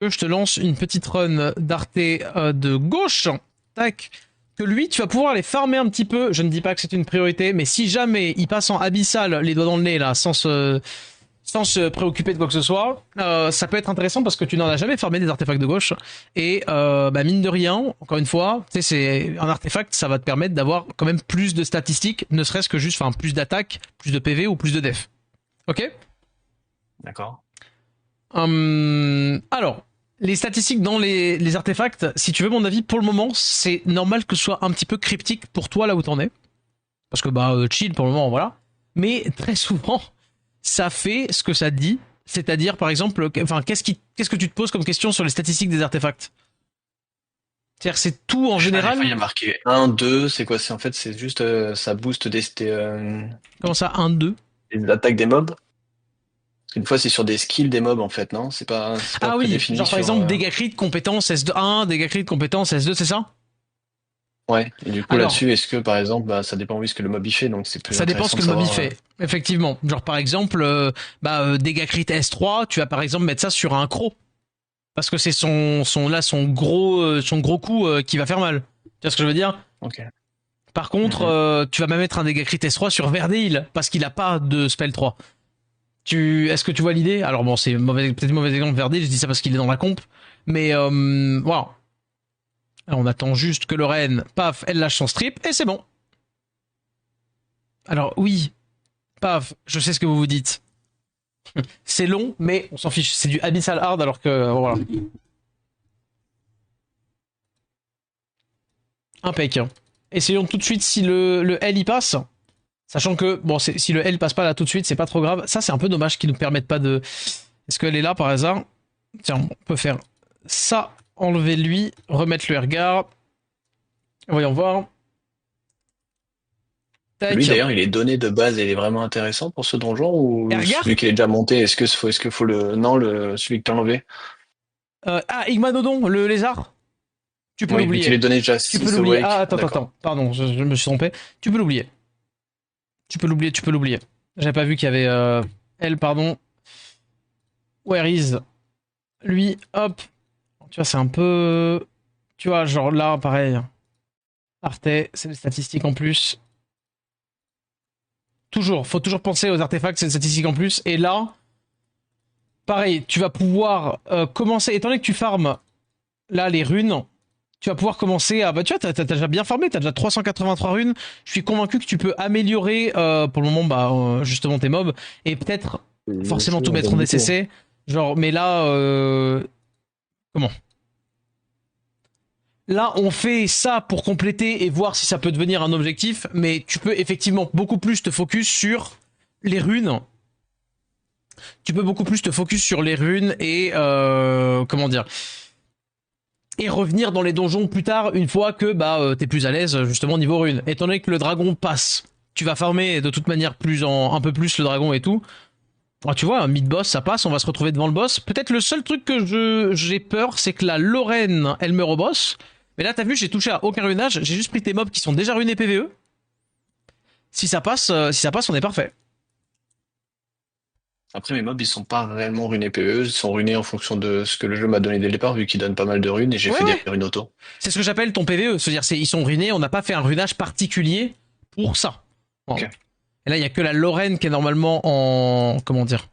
Je te lance une petite run d'Arte de gauche. Tac. Que lui, tu vas pouvoir les farmer un petit peu. Je ne dis pas que c'est une priorité, mais si jamais il passe en abyssal, les doigts dans le nez, là, sans se préoccuper de quoi que ce soit, ça peut être intéressant parce que tu n'en as jamais farmé des artefacts de gauche. Et mine de rien, encore une fois, tu sais, c'est un artefact, ça va te permettre d'avoir quand même plus de statistiques, ne serait-ce que juste, enfin, plus d'attaques, plus de PV ou plus de def. Ok. D'accord. Alors, les statistiques dans les artefacts, si tu veux mon avis, pour le moment, c'est normal que ce soit un petit peu cryptique pour toi là où t'en es. Parce que chill pour le moment, voilà. Mais très souvent, ça fait ce que ça dit. C'est-à-dire, par exemple, enfin, qu'est-ce que tu te poses comme question sur les statistiques des artefacts? C'est-à-dire, c'est tout en Je sais pas, des fois, général. il y a marqué un, 2, c'est quoi? C'est en fait, c'est juste, ça booste Comment ça, un, deux. des attaques des mobs. Parce qu'une fois, c'est sur des skills des mobs, en fait, non? C'est pas Ah oui, prédéfini genre par sur, exemple, dégâts crit de compétence S1, dégâts crit de compétence S2, c'est ça? ouais. Et du coup, Alors, là-dessus, est-ce que, par exemple, bah, ça dépend, oui, ce que le mob y fait, donc c'est plus ça dépend ce intéressant que de le mob y savoir, fait. Effectivement. Genre par exemple, dégâts crit S3, tu vas par exemple mettre ça sur un croc. Parce que c'est son gros coup qui va faire mal. Tu vois ce que je veux dire? ok. Par contre, Mhm. tu vas même mettre un dégât crit S3 sur Verdale, parce qu'il a pas de spell 3. Est-ce que tu vois l'idée? Alors bon, c'est peut-être mauvais exemple Verdale, je dis ça parce qu'il est dans la comp. Mais voilà. Alors, on attend juste que Lorraine, paf, elle lâche son strip, et c'est bon. Alors oui, paf, je sais ce que vous vous dites. C'est long, mais on s'en fiche. C'est du Abyssal Hard, alors que voilà. Impec. Essayons tout de suite si le L y passe. Sachant que, bon, si le L passe pas là tout de suite, c'est pas trop grave. Ça, c'est un peu dommage qu'ils nous permettent pas de. Est-ce qu'elle est là par hasard? Tiens, on peut faire ça, enlever lui, remettre le regard. Voyons voir. Lui, Tac. d'ailleurs, il est donné de base et il est vraiment intéressant pour ce donjon ou Ergar. celui qui est déjà monté, est-ce que faut non, celui que t'as enlevé? Igmanodon, le lézard. Tu peux Oui, vu qu'il est l'oublier. donné déjà Tu peux 6 l'oublier. Ah, awake. attends, attends, D'accord. attends. Pardon, je me suis trompé. Tu peux l'oublier. Tu peux l'oublier, tu peux l'oublier. J'avais pas vu qu'il y avait elle, pardon. Where is lui? Hop. Tu vois, c'est un peu. Tu vois, genre là, pareil. Arte, c'est des statistiques en plus. Toujours, faut toujours penser aux artefacts, c'est des statistiques en plus. Et là, pareil, tu vas pouvoir commencer, étant donné que tu farmes là les runes, tu vas pouvoir commencer à. Bah, tu vois, t'as déjà bien farmé, t'as déjà 383 runes. Je suis convaincu que tu peux améliorer pour le moment, justement, tes mobs. Et peut-être Bien forcément tout sûr, mettre j'aime en beaucoup. DCC. Genre, mais là, comment? Là, on fait ça pour compléter et voir si ça peut devenir un objectif, mais tu peux effectivement beaucoup plus te focus sur les runes. Tu peux beaucoup plus te focus sur les runes et comment dire, et revenir dans les donjons plus tard une fois que t'es plus à l'aise justement niveau runes. Étant donné que le dragon passe, tu vas farmer de toute manière un peu plus le dragon et tout. Ah, tu vois, un mid-boss, ça passe, on va se retrouver devant le boss. Peut-être le seul truc que j'ai peur, c'est que la Lorraine, elle me rebosse. Mais là, t'as vu, j'ai touché à aucun runage, j'ai juste pris tes mobs qui sont déjà runés PVE. Si ça passe, on est parfait. Après, mes mobs, ils sont pas réellement runés PE, ils sont runés en fonction de ce que le jeu m'a donné dès le départ, vu qu'il donne pas mal de runes et j'ai Ouais, fait des ouais. runes auto. C'est ce que j'appelle ton PVE. C'est-à-dire, ils sont runés, on n'a pas fait un runage particulier pour ça. Bon. Ok. Et là, il y a que la Lorraine qui est normalement en. Comment dire?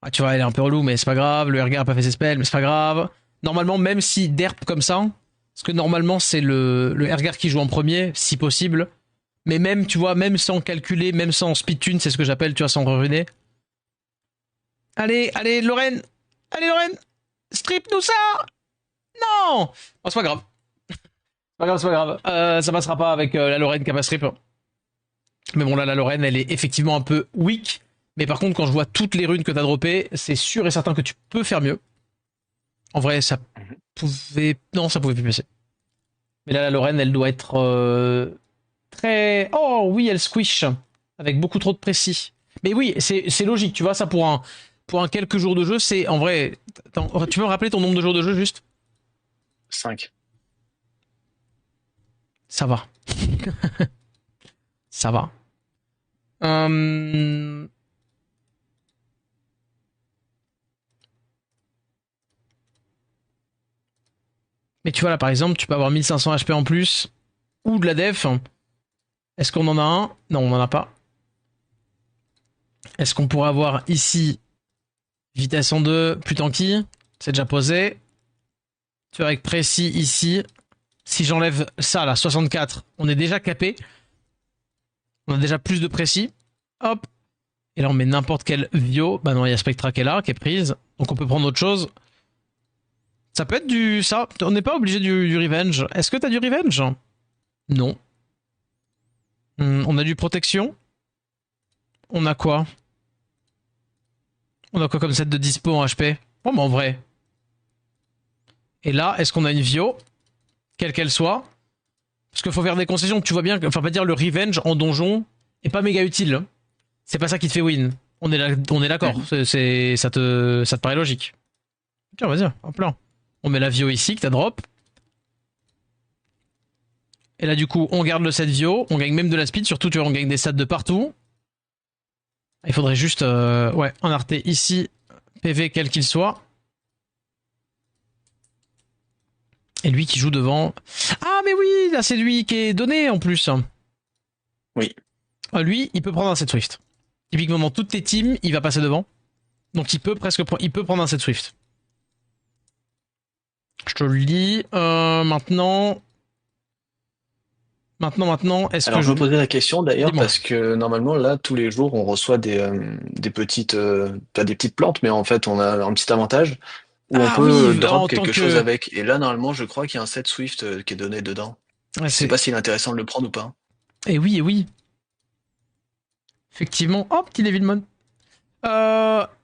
Ah, tu vois, elle est un peu relou, mais c'est pas grave. Le Ergar a pas fait ses spells, mais c'est pas grave. Normalement, même si derp comme ça, parce que normalement, c'est le Ergar qui joue en premier, si possible. Mais même, tu vois, même sans calculer, même sans speed tune, c'est ce que j'appelle, tu vois, sans ruiner. Allez, allez, Lorraine! Allez, Lorraine! Strip-nous ça! Non! Oh, c'est pas grave. C'est pas grave, c'est pas grave. Ça passera pas avec la Lorraine qui a pas strip. Mais bon, là, la Lorraine, elle est effectivement un peu weak. Mais par contre, quand je vois toutes les runes que t'as droppées, c'est sûr et certain que tu peux faire mieux. En vrai, ça Mhm. pouvait. Non, ça pouvait plus passer. Mais là, la Lorraine, elle doit être très. Oh oui, elle squish. Avec beaucoup trop de précis. Mais oui, c'est logique, tu vois, ça pour un quelques jours de jeu, c'est en vrai. Attends, tu peux me rappeler ton nombre de jours de jeu juste? 5. Ça va. Ça va. Mais tu vois là par exemple, tu peux avoir 1500 HP en plus, ou de la def. Est-ce qu'on en a un? Non, on en a pas. Est-ce qu'on pourrait avoir ici vitesse en 2, plus tanky? C'est déjà posé. Tu vois avec précis ici. Si j'enlève ça là, 64, on est déjà capé. On a déjà plus de précis. Hop. Et là on met n'importe quel Vio. Bah non, il y a Spectra qui est là, qui est prise. Donc on peut prendre autre chose. Ça peut être du... ça. On n'est pas obligé du Revenge. Est-ce que t'as du Revenge? Non. On a du protection. On a quoi? On a quoi comme set de dispo en HP? Oh, mais en vrai. Et là, est-ce qu'on a une Vio? Quelle qu'elle soit. Parce qu'il faut faire des concessions. Tu vois bien, enfin, pas dire le Revenge en donjon est pas méga utile. C'est pas ça qui te fait win. On est d'accord. Ça te paraît logique. Tiens, vas-y, hop là. On met la Vio ici que t'as drop. Et là, du coup, on garde le set Vio. On gagne même de la speed. Surtout, tu vois, on gagne des stats de partout. Il faudrait juste, ouais, un arté ici. PV quel qu'il soit. Et lui qui joue devant. Ah, mais oui, là, c'est lui qui est donné en plus. Oui. Ah, lui, il peut prendre un set Swift. Typiquement, dans toutes tes teams, il va passer devant. Donc, il peut prendre un set Swift. Je te le dis. Maintenant, est-ce Alors que je me posais la question d'ailleurs Dis-moi. parce que normalement là tous les jours on reçoit des petites pas des petites plantes mais en fait on a un petit avantage où on Ah peut oui, drop en tant quelque chose que... avec et là normalement je crois qu'il y a un set Swift qui est donné dedans. Ouais, Je sais pas s'il est intéressant de le prendre ou pas. Et oui, et oui. Effectivement. Oh, petit Devilmon.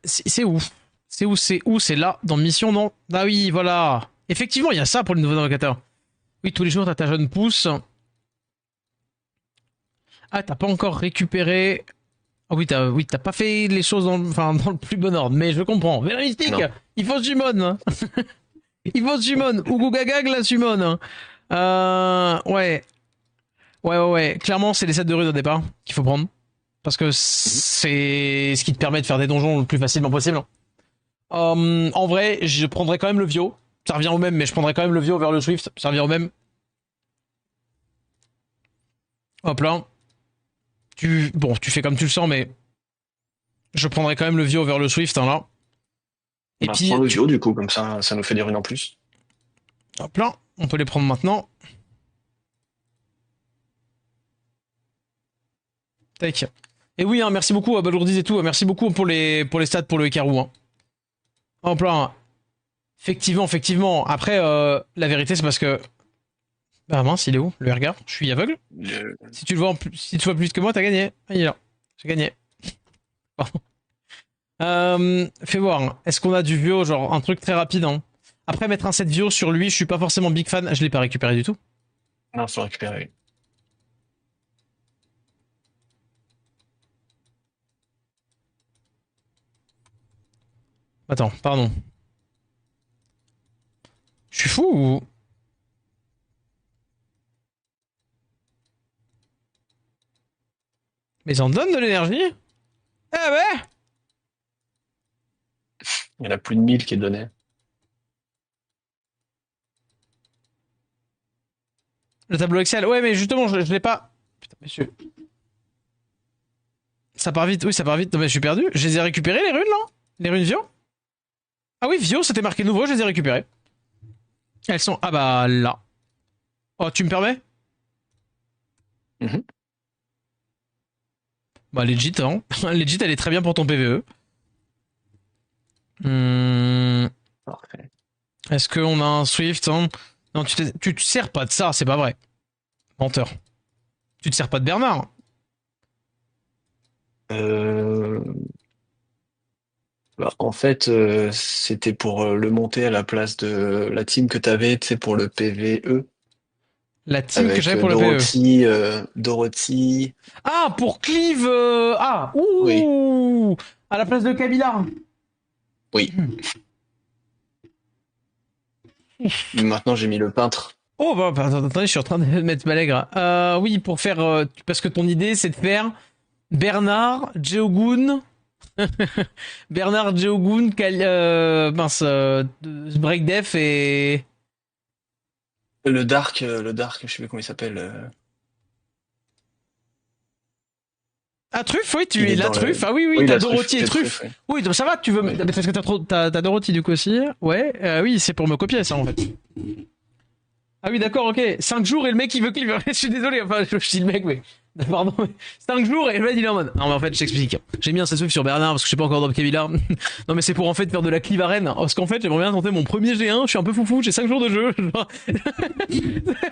C'est où? C'est là, dans Mission, non? Ah oui, voilà. Effectivement, il y a ça pour le nouveau navigateur. Oui, tous les jours, t'as ta jeune pousse. Ah, t'as pas encore récupéré... Ah oui, t'as pas fait les choses dans le plus bon ordre, mais je comprends. Véristique, Non. il faut Sumon. Hein. Il faut Sumon. Ugugagag la Sumon. Hein. Ouais. Ouais. Clairement, c'est les sets de rune au départ qu'il faut prendre. Parce que Mhm. c'est ce qui te permet de faire des donjons le plus facilement possible. En vrai, je prendrais quand même le Vio. Ça revient au même, mais je prendrais quand même le Vio vers le Swift. Ça revient au même. Hop là. Bon, tu fais comme tu le sens, mais je prendrais quand même le Vio vers le Swift, hein, là. Et Bah puis, prends le Vio du coup comme ça nous fait des runes en plus. hop là, on peut les prendre maintenant. Tac. Et oui, hein, merci beaucoup à Balourdis et tout. Merci beaucoup pour les stats pour le Hikaru. Hein. Hop là. Effectivement. Après, la vérité, c'est parce que... Ah mince, il est où, le regard? Je suis aveugle. Le- Si tu le vois si tu vois plus vite que moi, t'as gagné. Ah, il est là. J'ai gagné. Pardon. Fais voir. Est-ce qu'on a du Vio, genre un truc très rapide, hein. Après, mettre un set Vio sur lui, je suis pas forcément big fan. Je l'ai pas récupéré du tout. Non, faut récupérer. Attends, pardon. Je suis fou ou... Mais ça en donne de l'énergie? Eh ouais. Il y en a plus de 1000 qui est donné. Le tableau Excel. Ouais, mais justement, je l'ai pas... Putain, monsieur. Ça part vite. Oui, ça part vite. Non, mais je suis perdu. Je les ai récupérés, les runes, là? Les runes Vio? Ah oui, Vio, c'était marqué nouveau, je les ai récupérées. Elles sont... Ah bah, là. Oh, tu me permets? Mhm. Bah, legit, hein. Legit, elle est très bien pour ton PVE. Hmm, Parfait. Est-ce qu'on a un Swift, hein? Non, tu te sers pas de ça, c'est pas vrai. Menteur. Tu te sers pas de Bernard. Euh, Bah, en fait, c'était pour le monter à la place de la team que tu avais, tu sais, pour le PVE, La team que avec j'avais pour le PVE. Dorothy. Ah, pour Cleave. Ah, Oui, ouh. À la place de Kabila. oui. Maintenant, j'ai mis le peintre. Oh, bah, attendez, je suis en train de mettre Malègre. Oui, pour faire. Parce que ton idée, c'est de faire Bernard, Jeogun. Bernard, Jeogun, mince, Breakdef et. Le Dark, je sais plus comment il s'appelle. Ah, Truffe, oui, Il est la dans le. Truffe. Ah oui, oui, Oui, t'as la truffe, Dorothy et quelle truffe, Truffe. ouais. Oui, donc ça va, tu veux. Parce que t'as Dorothy du coup aussi. Ouais, oui, c'est pour me copier ça en fait. Ah oui, d'accord, ok. 5 jours et le mec il veut Cleaver. Je suis désolé, enfin, je dis le mec, mais. Pardon, mais 5 jours et le mec il est en mode. Non, mais en fait, je t'explique. J'ai mis un Setsui sur Bernard parce que je sais pas encore dans Kevilla. Non, mais c'est pour en fait faire de la Clivarène. Parce qu'en fait, j'aimerais bien tenter mon premier G1. Je suis un peu foufou, j'ai 5 jours de jeu. Genre...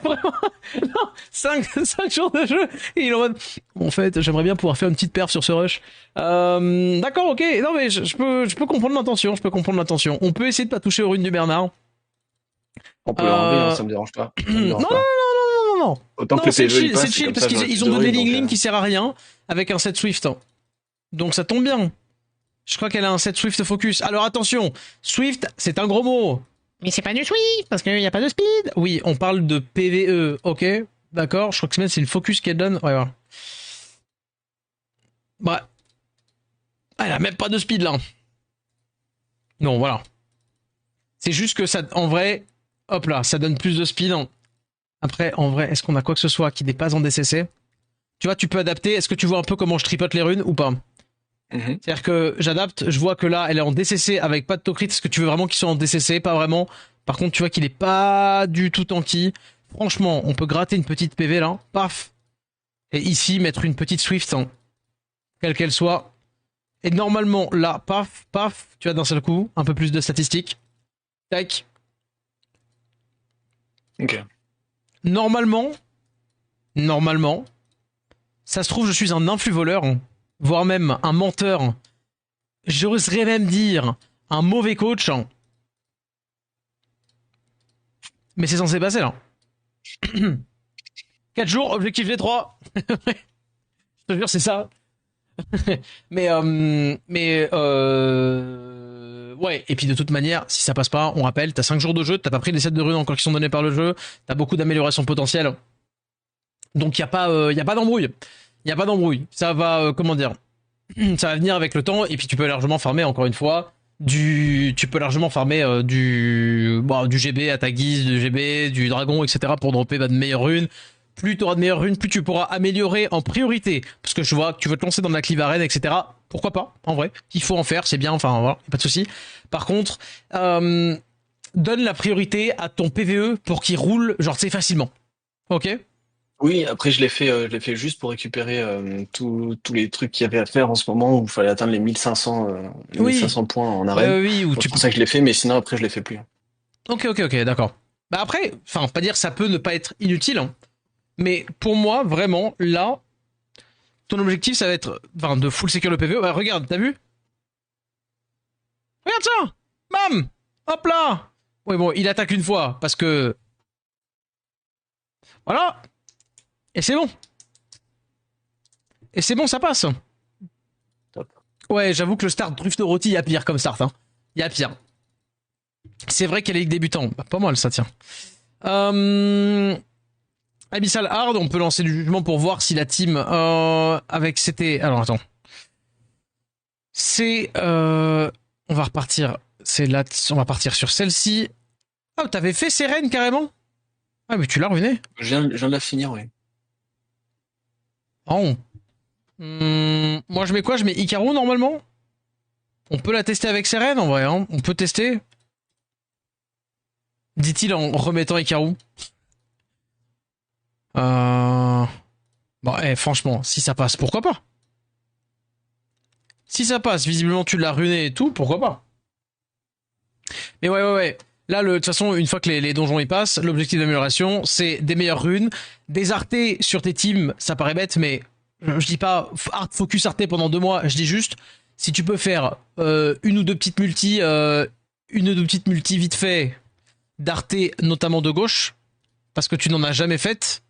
Vraiment. Non, 5 jours de jeu. Et il est en mode. En fait, j'aimerais bien pouvoir faire une petite perf sur ce rush. D'accord, ok. Non, mais je peux comprendre l'intention. Je peux comprendre l'intention. On peut essayer de pas toucher aux runes du Bernard. On peut l'enlever, hein, Euh... ça me dérange pas. Ça me non, dérange non, pas. non, non, non. Autant que Non, le PvE il c'est passe, et chill comme parce ça j'aurai qu'ils plus ont de donné runes, Ling donc. Ling qui sert à rien avec un set Swift. Donc ça tombe bien. Je crois qu'elle a un set Swift focus. Alors attention, Swift, c'est un gros mot. Mais c'est pas du Swift parce qu'il n'y a pas de speed. Oui, on parle de PvE, ok. D'accord, je crois que c'est le focus qu'elle donne. Ouais, voilà. Bah, elle a même pas de speed là. Non, voilà. C'est juste que ça, en vrai, hop là, ça donne plus de speed. Après, en vrai, est-ce qu'on a quoi que ce soit qui dépasse en DCC? Tu vois, tu peux adapter. Est-ce que tu vois un peu comment je tripote les runes ou pas? Mhm. C'est-à-dire que j'adapte, je vois que là, elle est en DCC avec pas de Tokrit. Est-ce que tu veux vraiment qu'il soit en DCC? Pas vraiment. Par contre, tu vois qu'il est pas du tout tanky. Franchement, on peut gratter une petite PV là. Paf. Et ici, mettre une petite Swift, hein, quelle qu'elle soit. Et normalement, là, paf, paf, tu vois, d'un seul coup, un peu plus de statistiques. Tac. Ok. Normalement, normalement, ça se trouve, je suis un influx voleur, hein, voire même un menteur. J'oserais même dire un mauvais coach. Hein. Mais c'est censé passer là. 4 jours, objectif G3. Je te jure, c'est ça. Ouais, et puis de toute manière, si ça passe pas, on rappelle, t'as 5 jours de jeu, t'as pas pris les sets de runes encore qui sont donnés par le jeu, t'as beaucoup d'améliorations potentielles. Donc y a pas d'embrouille. Y a pas d'embrouille. Ça va, comment dire, ça va venir avec le temps, et puis tu peux largement farmer, encore une fois, tu peux largement farmer du GB à ta guise, du GB, du dragon, etc. pour dropper de meilleures runes. Plus tu auras de meilleures runes, plus tu pourras améliorer en priorité. Parce que je vois que tu veux te lancer dans la cleave arène, etc. Pourquoi pas, en vrai. Il faut en faire, c'est bien, enfin voilà, pas de souci. Par contre, donne la priorité à ton PVE pour qu'il roule, genre, tu sais, facilement. Ok? Oui, après je l'ai fait juste pour récupérer tous les trucs qu'il y avait à faire en ce moment où il fallait atteindre les Oui. 1500 points en arène. Oui, ou Donc, c'est tu pour peux. ça que je l'ai fait, mais sinon après je l'ai fait plus. Ok, ok, ok, d'accord. Bah après, enfin, pas dire ça peut ne pas être inutile, hein, mais pour moi, vraiment, là, ton objectif, ça va être enfin, de full secure le PvE. Bah, regarde, t'as vu? Regarde ça! Bam! Hop là! Oui, bon, il attaque une fois, parce que... Voilà! Et c'est bon. Et c'est bon, ça passe. Top. Ouais, j'avoue que le start Drift de Roti, il y a pire comme start. Hein. Il y a pire. C'est vrai qu'elle est ligue débutant. Bah, pas mal, ça, tiens. Abyssal Hard, on peut lancer du jugement pour voir si la team avec c'était... Alors, attends. C'est... on va repartir. C'est là... On va partir sur celle-ci. Ah, t'avais fait Seren carrément? Ah, mais tu l'as ruiné. Je viens de la finir, oui. Oh. Moi, je mets quoi? Je mets Ikaru normalement? On peut la tester avec Seren en vrai, hein. On peut tester. Dit-il en remettant Ikaru. Bon, franchement, si ça passe, pourquoi pas? Si ça passe, visiblement tu l'as ruiné et tout, pourquoi pas? Mais ouais. Là, de toute façon, une fois que les donjons y passent, l'objectif d'amélioration, c'est des meilleures runes, des artés sur tes teams, ça paraît bête, mais je dis pas art focus arté pendant 2 mois, je dis juste, si tu peux faire une ou deux petites multi vite fait d'arté, notamment de gauche, parce que tu n'en as jamais fait.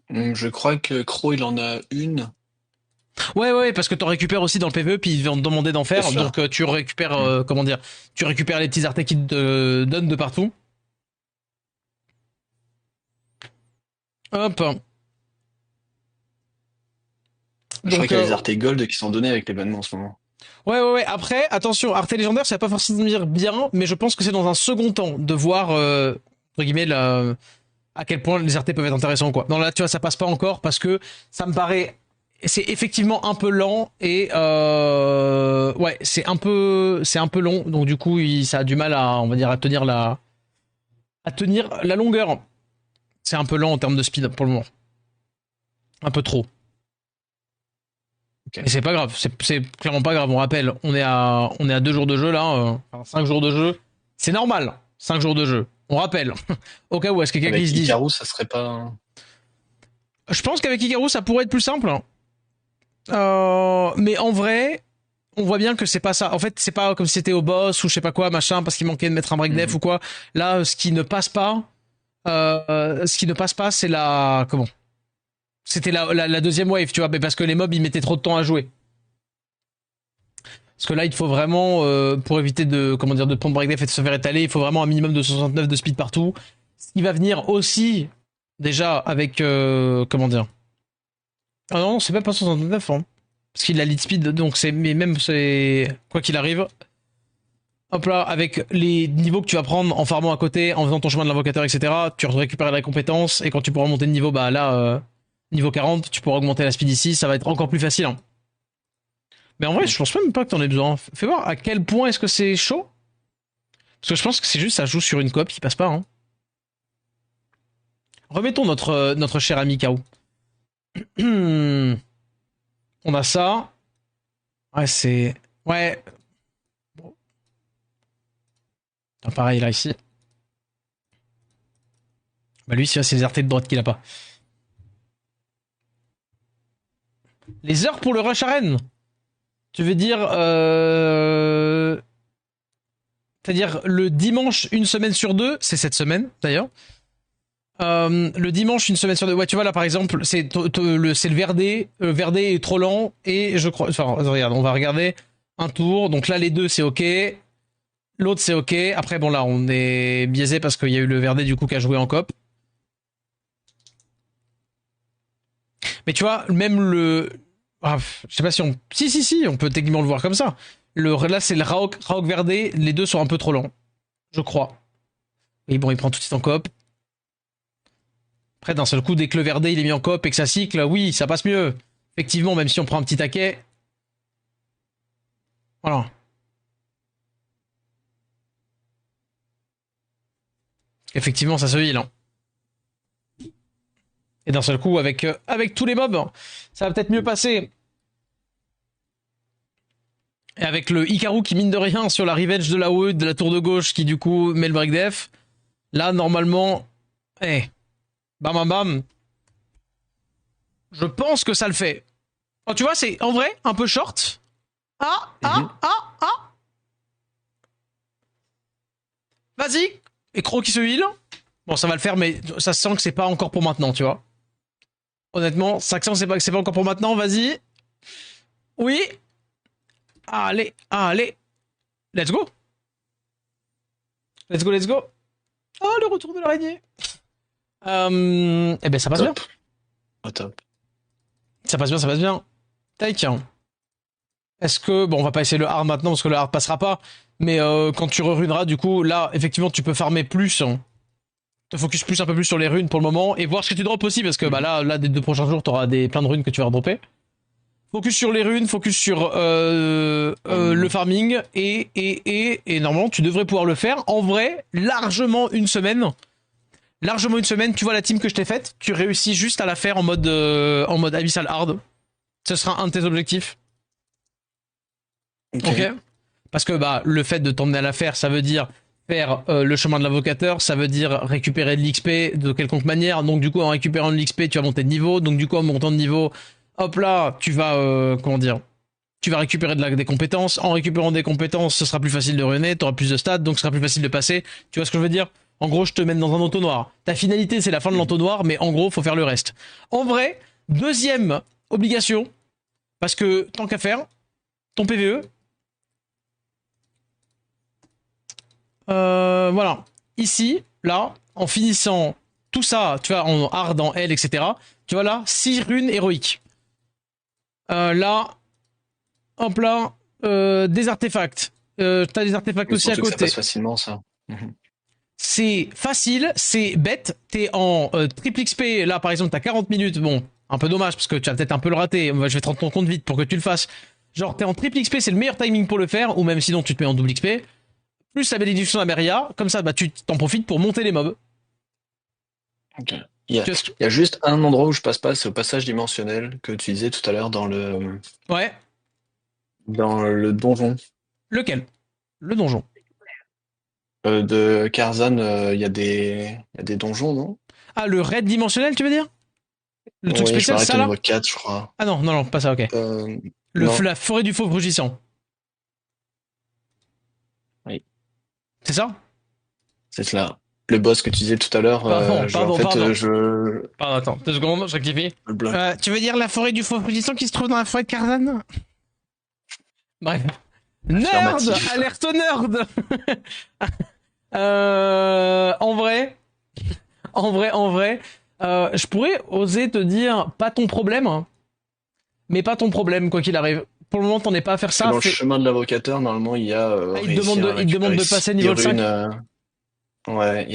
Je crois que Crow il en a une. Ouais, parce que t'en récupères aussi dans le PvE, puis ils vont te demander d'en C'est faire, ça. donc tu récupères, Mm. comment dire, tu récupères les petits artés qui te donnent de partout. Hop. Je crois Donc, qu'il y a les Arte Gold qui sont donnés avec l'événement en ce moment. ouais. Après, attention, Arte légendaire, ça va pas forcément dire bien, mais je pense que c'est dans un second temps de voir, entre guillemets, à quel point les RT peuvent être intéressants, quoi. Non, là, tu vois, ça passe pas encore parce que ça me paraît. C'est effectivement un peu lent et ouais, c'est un peu long. Donc du coup, ça a du mal à, on va dire, à tenir la longueur. C'est un peu lent en termes de speed pour le moment. Un peu trop. Ok. Mais c'est pas grave, c'est clairement pas grave. On rappelle, on est à 2 jours de jeu là, enfin 5 jours de jeu. C'est normal, 5 jours de jeu. On rappelle. Au cas où, est-ce que quelqu'un qui Avec se dise. Icarus, ça serait pas. Je pense qu'avec Hikaru, ça pourrait être plus simple. Hein. Mais en vrai, on voit bien que c'est pas ça. En fait, c'est pas comme si c'était au boss ou je sais pas quoi, machin, parce qu'il manquait de mettre un break def Mhm. ou quoi. Là, ce qui ne passe pas, c'est la. Comment? C'était la deuxième wave, tu vois, mais parce que les mobs, ils mettaient trop de temps à jouer. Parce que là, il faut vraiment, pour éviter de, comment dire, de prendre break def et de se faire étaler, il faut vraiment un minimum de 69 de speed partout. Ce qui va venir aussi, déjà, avec, comment dire. Ah non, c'est même pas 69, hein. Parce qu'il a lead speed, donc c'est, mais même, c'est, quoi qu'il arrive. Hop là, avec les niveaux que tu vas prendre en farmant à côté, en faisant ton chemin de l'invocateur, etc., tu récupères la compétence, et quand tu pourras monter de niveau, bah là, niveau 40, tu pourras augmenter la speed ici, ça va être encore plus facile, hein. Mais en vrai, je Ok. pense même pas que t'en aies besoin. Fais voir à quel point est-ce que c'est chaud. Parce que je pense que c'est juste ça joue sur une coop qui passe pas, hein. Remettons notre cher ami Kao. On a ça. Ouais, c'est. Ouais. Bon. Ah, pareil là ici. Bah lui, c'est les RT de droite qu'il a pas. Les heures pour le rush arène. Tu veux dire. C'est-à-dire le dimanche, une semaine sur deux. C'est cette semaine d'ailleurs. Le dimanche, une semaine sur deux. Ouais, tu vois là par exemple, c'est le Verdé. Verdé est trop lent. Et je crois. Enfin, regarde, on va regarder un tour. Donc là, les deux, c'est ok. L'autre, c'est ok. Après, bon, là, on est biaisé parce qu'il y a eu le Verdé du coup qui a joué en cop. Mais tu vois, même le. Ah, je sais pas si on. Si, on peut techniquement le voir comme ça. Là, c'est le Raok Verdé. Les deux sont un peu trop lents. Je crois. Et bon, il prend tout de suite en coop. Après, d'un seul coup, dès que le Verdé il est mis en coop et que ça cycle, oui, ça passe mieux. Effectivement, même si on prend un petit taquet. Voilà. Effectivement, ça se heal. Hein. Et d'un seul coup, avec tous les mobs, ça va peut-être mieux passer. Et avec le Hikaru qui mine de rien sur la revenge de la OE de la tour de gauche qui du coup met le break def. Là, normalement, eh, bam bam bam. Je pense que ça le fait. Oh, tu vois, c'est en vrai un peu short. Ah, Mhm. ah, ah, ah. Vas-y. Et Croc qui se heal. Bon, ça va le faire, mais ça sent que c'est pas encore pour maintenant, tu vois. Honnêtement, ça sent que c'est pas encore pour maintenant. Vas-y. Oui. Allez, allez. Let's go. Let's go, let's go. Oh, le retour de l'araignée. Eh ben, ça passe bien. Top. Au top. Ça passe bien, ça passe bien. Tac. Est-ce que. Bon, on va pas essayer le hard maintenant parce que le hard passera pas. Mais quand tu reruneras, du coup, là, effectivement, tu peux farmer plus. Hein. Te focus plus un peu plus sur les runes pour le moment et voir ce que tu drops aussi parce que bah Mhm. là, des 2 prochains jours, t'auras plein de runes que tu vas redropper. Focus sur les runes, focus sur le Hum, farming et normalement tu devrais pouvoir le faire. En vrai, largement une semaine. Largement une semaine, tu vois la team que je t'ai faite, tu réussis juste à la faire en mode abyssal hard. Ce sera un de tes objectifs. ok. Ok. Parce que bah le fait de t'emmener à la faire, ça veut dire faire le chemin de l'invocateur, ça veut dire récupérer de l'XP de quelconque manière. Donc du coup en récupérant de l'XP, tu vas monter de niveau. Donc du coup en montant de niveau, hop là, tu vas comment dire, tu vas récupérer des compétences. En récupérant des compétences, ce sera plus facile de runner, tu auras plus de stats, donc ce sera plus facile de passer. Tu vois ce que je veux dire? En gros, je te mène dans un entonnoir. Ta finalité, c'est la fin de Mhm. l'entonnoir, mais en gros, faut faire le reste. En vrai, deuxième obligation, parce que tant qu'à faire, ton PVE, voilà. Ici, là, en finissant tout ça, tu vois, en hard, en L, etc., tu vois là, 6 runes héroïques. Là, hop là, des artefacts. T'as des artefacts Mais aussi à surtout que ça passe côté. facilement, ça. Mhm. C'est facile, c'est bête. T'es en triple XP, là par exemple, t'as 40 minutes. Bon, un peu dommage parce que tu vas peut-être un peu le rater. Je vais te rendre ton compte vite pour que tu le fasses. Genre, t'es en triple XP, c'est le meilleur timing pour le faire, ou même sinon tu te mets en double XP. Plus la bénédiction d'Ameria, comme ça, bah, tu t'en profites pour monter les mobs. Ok. Il y a juste un endroit où je passe pas, c'est au passage dimensionnel que tu disais tout à l'heure dans le Ouais. donjon. Lequel? Le donjon. De Karzan, il y a des donjons, non? Ah, le raid dimensionnel, tu veux dire? Le truc Oui, je spécial, m'arrête ça au là? niveau 4, je crois. Ah non, non, non, pas ça, ok. Non. La forêt du fauve rugissant. Oui, C'est ça? c'est cela. Le boss que tu disais tout à l'heure, Pardon, pardon. je Pardon, attends, 2 secondes, je rectifie. le bloque. Tu veux dire la forêt du fauve rugissant qui se trouve dans la forêt de Karzan? Bref. Nerd! Affirmatif. Alerte au nerd! En vrai, je pourrais oser te dire pas ton problème, hein, mais pas ton problème quoi qu'il arrive. Pour le moment, t'en es pas à faire ça. Dans le chemin de l'avocateur, normalement, il y a Il te demande de passer niveau 5. Ouais, ouais.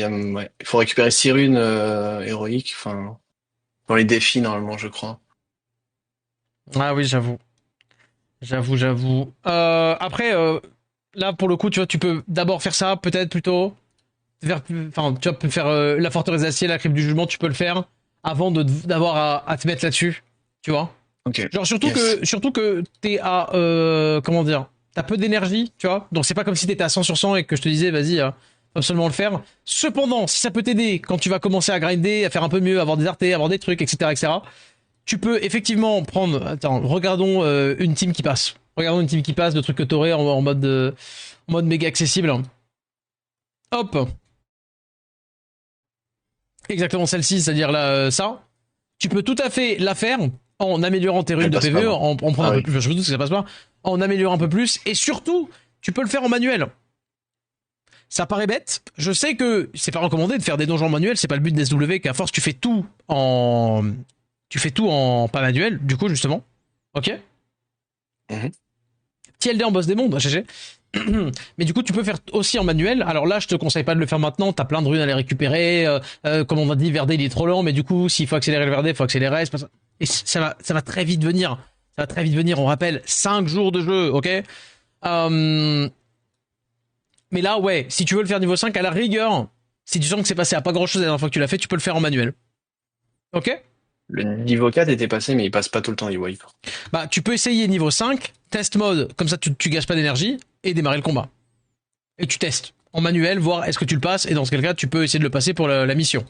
Il faut récupérer 6 runes héroïques, enfin, dans les défis, normalement, je crois. Ah oui, j'avoue. Après, là, pour le coup, tu vois, tu peux d'abord faire ça, peut-être plutôt. Enfin, tu vois, faire la forteresse d'acier, la crypte du jugement, tu peux le faire avant d'avoir à te mettre là-dessus, tu vois. Ok. Genre Yes. surtout que t'es à comment dire, t'as peu d'énergie, tu vois. Donc c'est pas comme si t'étais à 100 sur 100 et que je te disais vas-y, faut absolument le faire. Cependant, si ça peut t'aider quand tu vas commencer à grinder, à faire un peu mieux, avoir des artés, avoir des trucs, etc., tu peux effectivement prendre. Attends, regardons une team qui passe. Regardons une team qui passe de trucs que t'aurais en mode méga accessible. Hop. Exactement celle-ci, c'est-à-dire là, ça. Tu peux tout à fait la faire en améliorant tes runes Elle de passe pas, PvE, non. en prenant Ah un peu oui. plus, je me doute que ça passe pas, en améliorant un peu plus, et surtout, tu peux le faire en manuel. Ça paraît bête, je sais que c'est pas recommandé de faire des donjons manuels, c'est pas le but des SW, qu'à force tu fais tout en... Tu fais tout en pas manuel, du coup, justement. Ok. Mhm. TLD en boss des mondes, GG. Mais du coup, tu peux faire aussi en manuel. Alors là, je te conseille pas de le faire maintenant. T'as plein de runes à les récupérer. Comme on a dit, Verdé, il est trop lent. Mais du coup, s'il faut accélérer le Verdé, il faut accélérer. Et ça va très vite venir. Ça va très vite venir. On rappelle, 5 jours de jeu, ok. Mais là, ouais, si tu veux le faire niveau 5, à la rigueur, si tu sens que c'est passé à pas grand chose la dernière fois que tu l'as fait, tu peux le faire en manuel. Ok. Le niveau 4 était passé, mais il passe pas tout le temps, il wipe. Bah, tu peux essayer niveau 5, test mode, comme ça tu gâches pas d'énergie, et démarrer le combat. Et tu testes en manuel, voir est-ce que tu le passes, et dans ce cas, tu peux essayer de le passer pour la mission.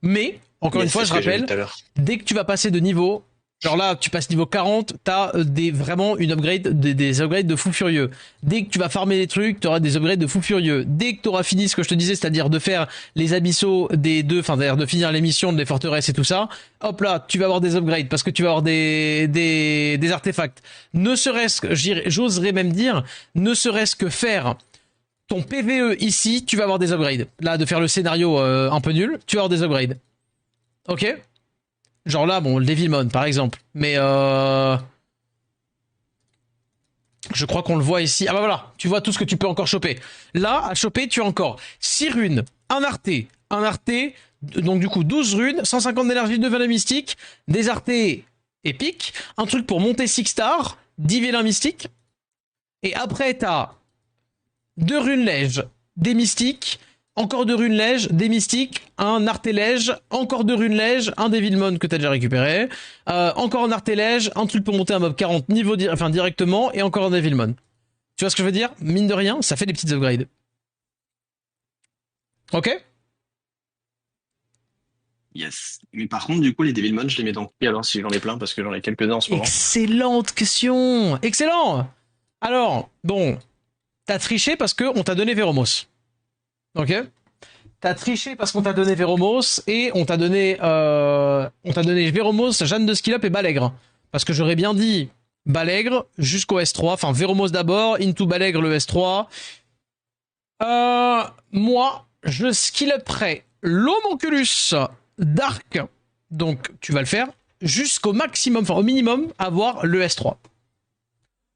Mais, encore une fois, je rappelle, dès que tu vas passer de niveau, genre là, tu passes niveau 40, t'as vraiment une upgrade, des upgrades de fou furieux. Dès que tu vas farmer les trucs, t'auras des upgrades de fou furieux. Dès que t'auras fini ce que je te disais, c'est-à-dire de faire les abyssaux des deux, enfin d'ailleurs de finir les missions des forteresses et tout ça, hop là, tu vas avoir des upgrades parce que tu vas avoir des artefacts. Ne serait-ce que, j'oserais même dire, ne serait-ce que faire ton PVE ici, tu vas avoir des upgrades. Là, de faire le scénario un peu nul, tu vas avoir des upgrades. Ok. Genre là, bon, le Devilmon, par exemple. Mais je crois qu'on le voit ici. Ah bah voilà, tu vois tout ce que tu peux encore choper. Là, à choper, tu as encore 6 runes, un arté, donc du coup 12 runes, 150 d'énergie, 2 vélins mystiques, des artés épiques, un truc pour monter 6 stars, 10 vélins mystiques, et après t'as 2 runes lèges, des mystiques, encore 2 runes lèges, des mystiques, un artélège, encore 2 runes lèges, un Devilmon que t'as déjà récupéré, encore un artélège, un truc pour monter un mob 40 niveau directement, et encore un Devilmon. Tu vois ce que je veux dire? Mine de rien, ça fait des petites upgrades. Ok? Yes. Mais par contre, du coup, les Devilmon, je les mets dans qui alors si j'en ai plein parce que j'en ai quelques-uns en ce moment. Excellente question! Excellent! Alors, bon, t'as triché parce qu'on t'a donné Véromos. Ok? T'as triché parce qu'on t'a donné Véromos et on t'a donné Véromos, Jeanne de Skillup et Balègre. Parce que j'aurais bien dit Balègre jusqu'au S3, enfin Véromos d'abord, into Balègre le S3. Moi, je skilluperai l'Homonculus Dark, donc tu vas le faire, jusqu'au maximum, enfin au minimum, avoir le S3.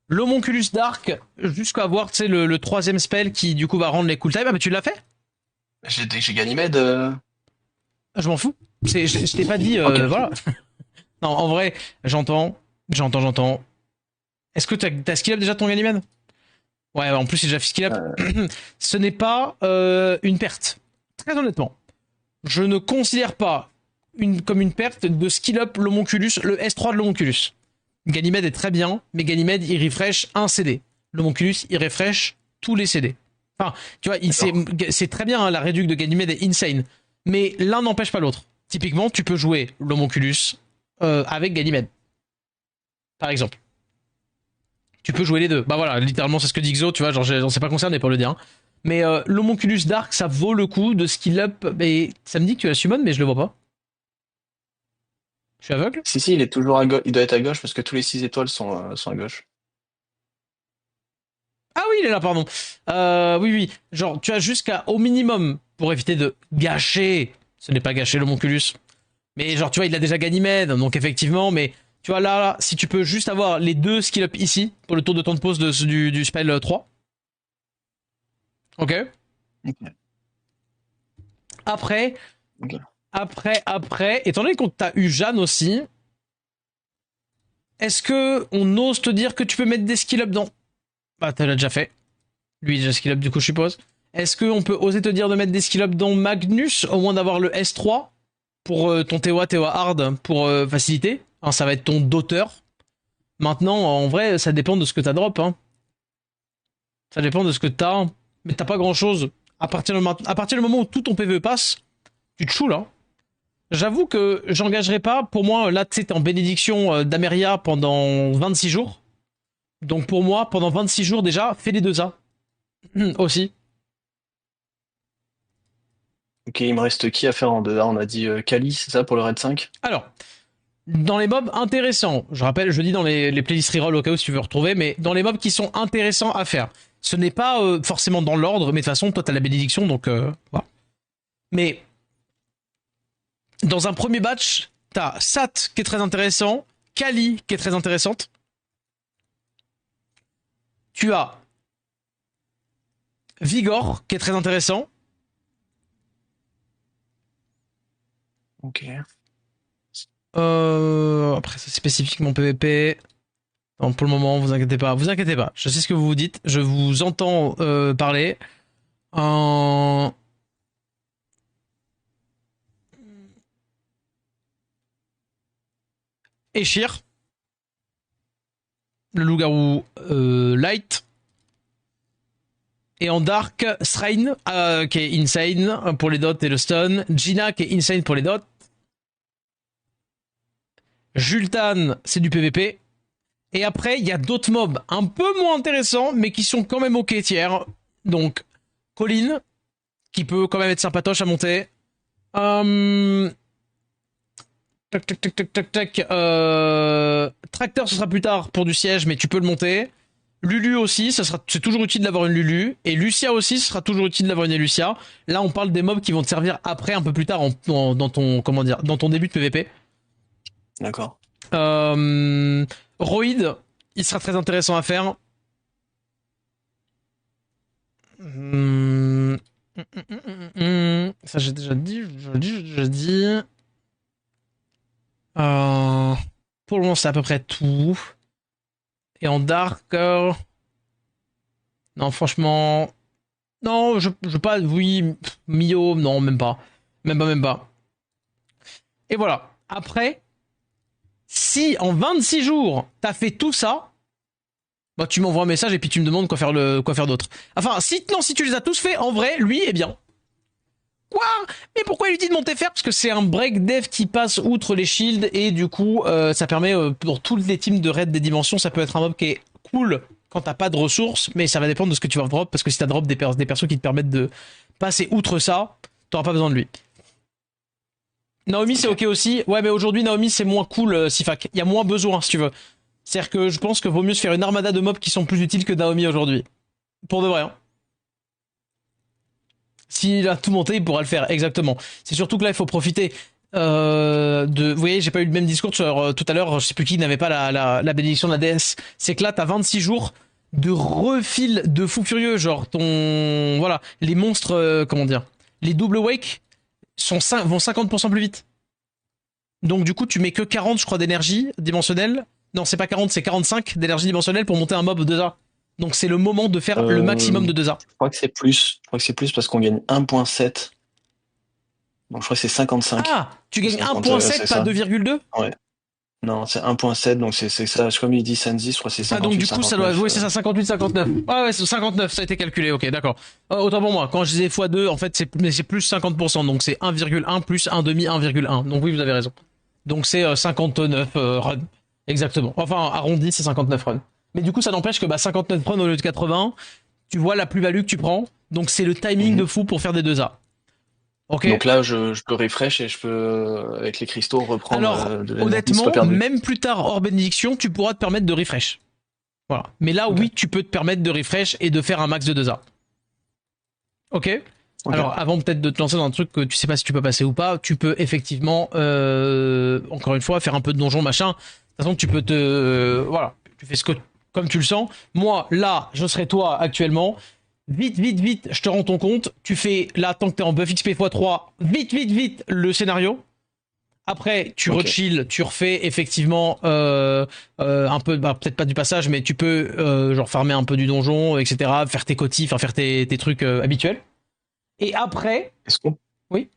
L'Homonculus Dark, jusqu'à avoir, tu sais, le troisième spell qui du coup va rendre les cool time. Ah mais tu l'as fait? J'ai Ganymède. Je m'en fous. Je t'ai pas dit, Ok. voilà. Non, en vrai, j'entends. Est-ce que t'as skill up déjà ton Ganymède? Ouais, en plus c'est déjà skill up. Euh, Ce n'est pas une perte. Très honnêtement, je ne considère pas comme une perte de skill up l'homonculus, le S3 de l'homonculus. Ganymède est très bien, mais Ganymède il refresh un CD. L'homonculus il refresh tous les CD. Enfin, tu vois, d'accord. c'est très bien, hein, la réduc de Ganymède est insane. Mais l'un n'empêche pas l'autre. Typiquement, tu peux jouer l'homonculus avec Ganymède, par exemple. Tu peux jouer les deux. Bah voilà, littéralement, c'est ce que dit Xo, tu vois, genre, j'en sais pas concerné pour le dire. Hein. Mais l'homonculus Dark, ça vaut le coup de skill up. Mais ça me dit que tu as summon, mais je le vois pas. Je suis aveugle? Si, si, il est toujours à gauche. Il doit être à gauche parce que tous les 6 étoiles sont à gauche. Ah oui, il est là, pardon. Oui, oui. Genre, tu as jusqu'à, au minimum, pour éviter de gâcher. Ce n'est pas gâcher l'homonculus. Mais genre, tu vois, il a déjà Ganymède, donc effectivement, mais tu vois, là, si tu peux juste avoir les deux skill up ici, pour le tour de temps de pause du spell 3. Ok. Ok. Après, Ok. étant donné qu'on t'a eu Jeanne aussi, est-ce que on ose te dire que tu peux mettre des skill up dans. Bah, t'as déjà fait. Lui, il a déjà skill up, du coup, je suppose. Est-ce qu'on peut oser te dire de mettre des skill up dans Magnus, au moins d'avoir le S3 pour ton TOA Hard pour faciliter? Hein, ça va être ton d'auteur. Maintenant, en vrai, ça dépend de ce que t'as drop. Hein. Ça dépend de ce que t'as. Mais t'as pas grand chose. À partir du moment où tout ton PVE passe, tu te choules. Hein. J'avoue que j'engagerai pas. Pour moi, là, tu sais, t'es en bénédiction d'Ameria pendant 26 jours. Donc pour moi, pendant 26 jours déjà, fais les deux A. Aussi. Ok, il me reste qui à faire en 2A? On a dit Kali, c'est ça pour le raid 5? Alors, dans les mobs intéressants, je rappelle, je dis dans les playlists reroll au cas où si tu veux retrouver, mais dans les mobs qui sont intéressants à faire. Ce n'est pas forcément dans l'ordre, mais de toute façon, toi, t'as la bénédiction, donc voilà. Mais dans un premier batch, t'as Sat qui est très intéressant, Kali qui est très intéressante. Tu as Vigor qui est très intéressant. Ok. Après, c'est spécifiquement PVP. Non, pour le moment, vous inquiétez pas. Vous inquiétez pas. Je sais ce que vous vous dites. Je vous entends parler. Euh... Eshir, le loup-garou light. Et en dark, Srain, qui est insane pour les dots et le stun. Gina, qui est insane pour les dots. Jultan, c'est du PVP. Et après, il y a d'autres mobs un peu moins intéressants, mais qui sont quand même ok tiers. Donc, Colin, qui peut quand même être sympatoche à monter. Euh... Tac, tac, tac, tac, tac, tac. Tracteur, ce sera plus tard pour du siège, mais tu peux le monter. Lulu aussi, c'est toujours utile d'avoir une Lulu. Et Lucia aussi, ce sera toujours utile d'avoir une Lucia. Là, on parle des mobs qui vont te servir après, un peu plus tard, dans ton, comment dire, dans ton début de PVP. D'accord. Roid, il sera très intéressant à faire. Ça, j'ai déjà dit, j'ai déjà dit. Euh, pour le moment, c'est à peu près tout. Et en Dark, non, franchement, non, je pas, oui, Mio, non, même pas. Même pas. Et voilà. Après, si en 26 jours, t'as fait tout ça, bah, tu m'envoies un message et puis tu me demandes quoi faire d'autre. Enfin, si tu les as tous fait, en vrai, lui, eh bien. Quoi? Mais pourquoi il lui dit de monter faire? Parce que c'est un break dev qui passe outre les shields et du coup, ça permet pour tous les teams de raid des dimensions, ça peut être un mob qui est cool quand t'as pas de ressources, mais ça va dépendre de ce que tu vas drop parce que si t'as drop des persos qui te permettent de passer outre ça, t'auras pas besoin de lui. Naomi c'est Ok. ok aussi. Ouais, mais aujourd'hui Naomi c'est moins cool, Sifak. Il y a moins besoin si tu veux. C'est-à-dire que je pense que vaut mieux se faire une armada de mobs qui sont plus utiles que Naomi aujourd'hui. Pour de vrai. Hein. S'il a tout monté, il pourra le faire, exactement. C'est surtout que là, il faut profiter vous voyez, j'ai pas eu le même discours sur, tout à l'heure, je sais plus qui n'avait pas la bénédiction de la déesse. C'est que là, t'as 26 jours de refil de fou furieux, genre ton... Voilà, les monstres, comment dire les double wake vont 50% plus vite. Donc du coup, tu mets que 40, je crois, d'énergie dimensionnelle. Non, c'est pas 40, c'est 45 d'énergie dimensionnelle pour monter un mob 2A. Donc c'est le moment de faire le maximum de 2A. Je crois que c'est plus. Je crois que c'est plus parce qu'on gagne 1.7. Donc je crois que c'est 55. Ah, tu gagnes 50, 1.7, c'est pas ça. 2,2. Ouais. Non, c'est 1.7, donc c'est ça. Comme il dit Sanzi, je crois que c'est Ah, donc 58, du coup, ça 59. doit. Oui, c'est ça, 58, 59. Ah ouais, c'est 59, ça a été calculé, ok, d'accord. Autant pour moi, quand je disais x2, en fait, c'est plus 50%, donc c'est 1,1 plus 1 demi 1,1. Donc oui, vous avez raison. Donc c'est 59 runs. Exactement. Enfin, arrondi, c'est 59 runs. Mais du coup, ça n'empêche que 59 runs au lieu de 80, tu vois la plus-value que tu prends. Donc c'est le timing de fou pour faire des 2A. Ok. Donc là, je peux refresh et je peux, avec les cristaux, reprendre Alors, de l'énergie, c'est pas honnêtement, perdu. même plus tard, hors bénédiction, tu pourras te permettre de refresh. Voilà. Mais là, Ok. oui, tu peux te permettre de refresh et de faire un max de 2A. Ok. Ok. Alors, avant peut-être de te lancer dans un truc que tu sais pas si tu peux passer ou pas, tu peux effectivement, encore une fois, faire un peu de donjon machin. De toute façon, tu peux voilà, tu fais ce que comme tu le sens. Moi, là, je serais toi actuellement. Vite, vite, vite, je te rends ton compte. Tu fais là, tant que t'es en buff XP x3, vite, vite, vite, le scénario. Après, tu Ok. rechill, tu refais effectivement un peu, peut-être pas du passage, mais tu peux genre farmer un peu du donjon, etc. Faire tes cotis, enfin faire tes trucs habituels. Et après, Est-ce qu'on oui.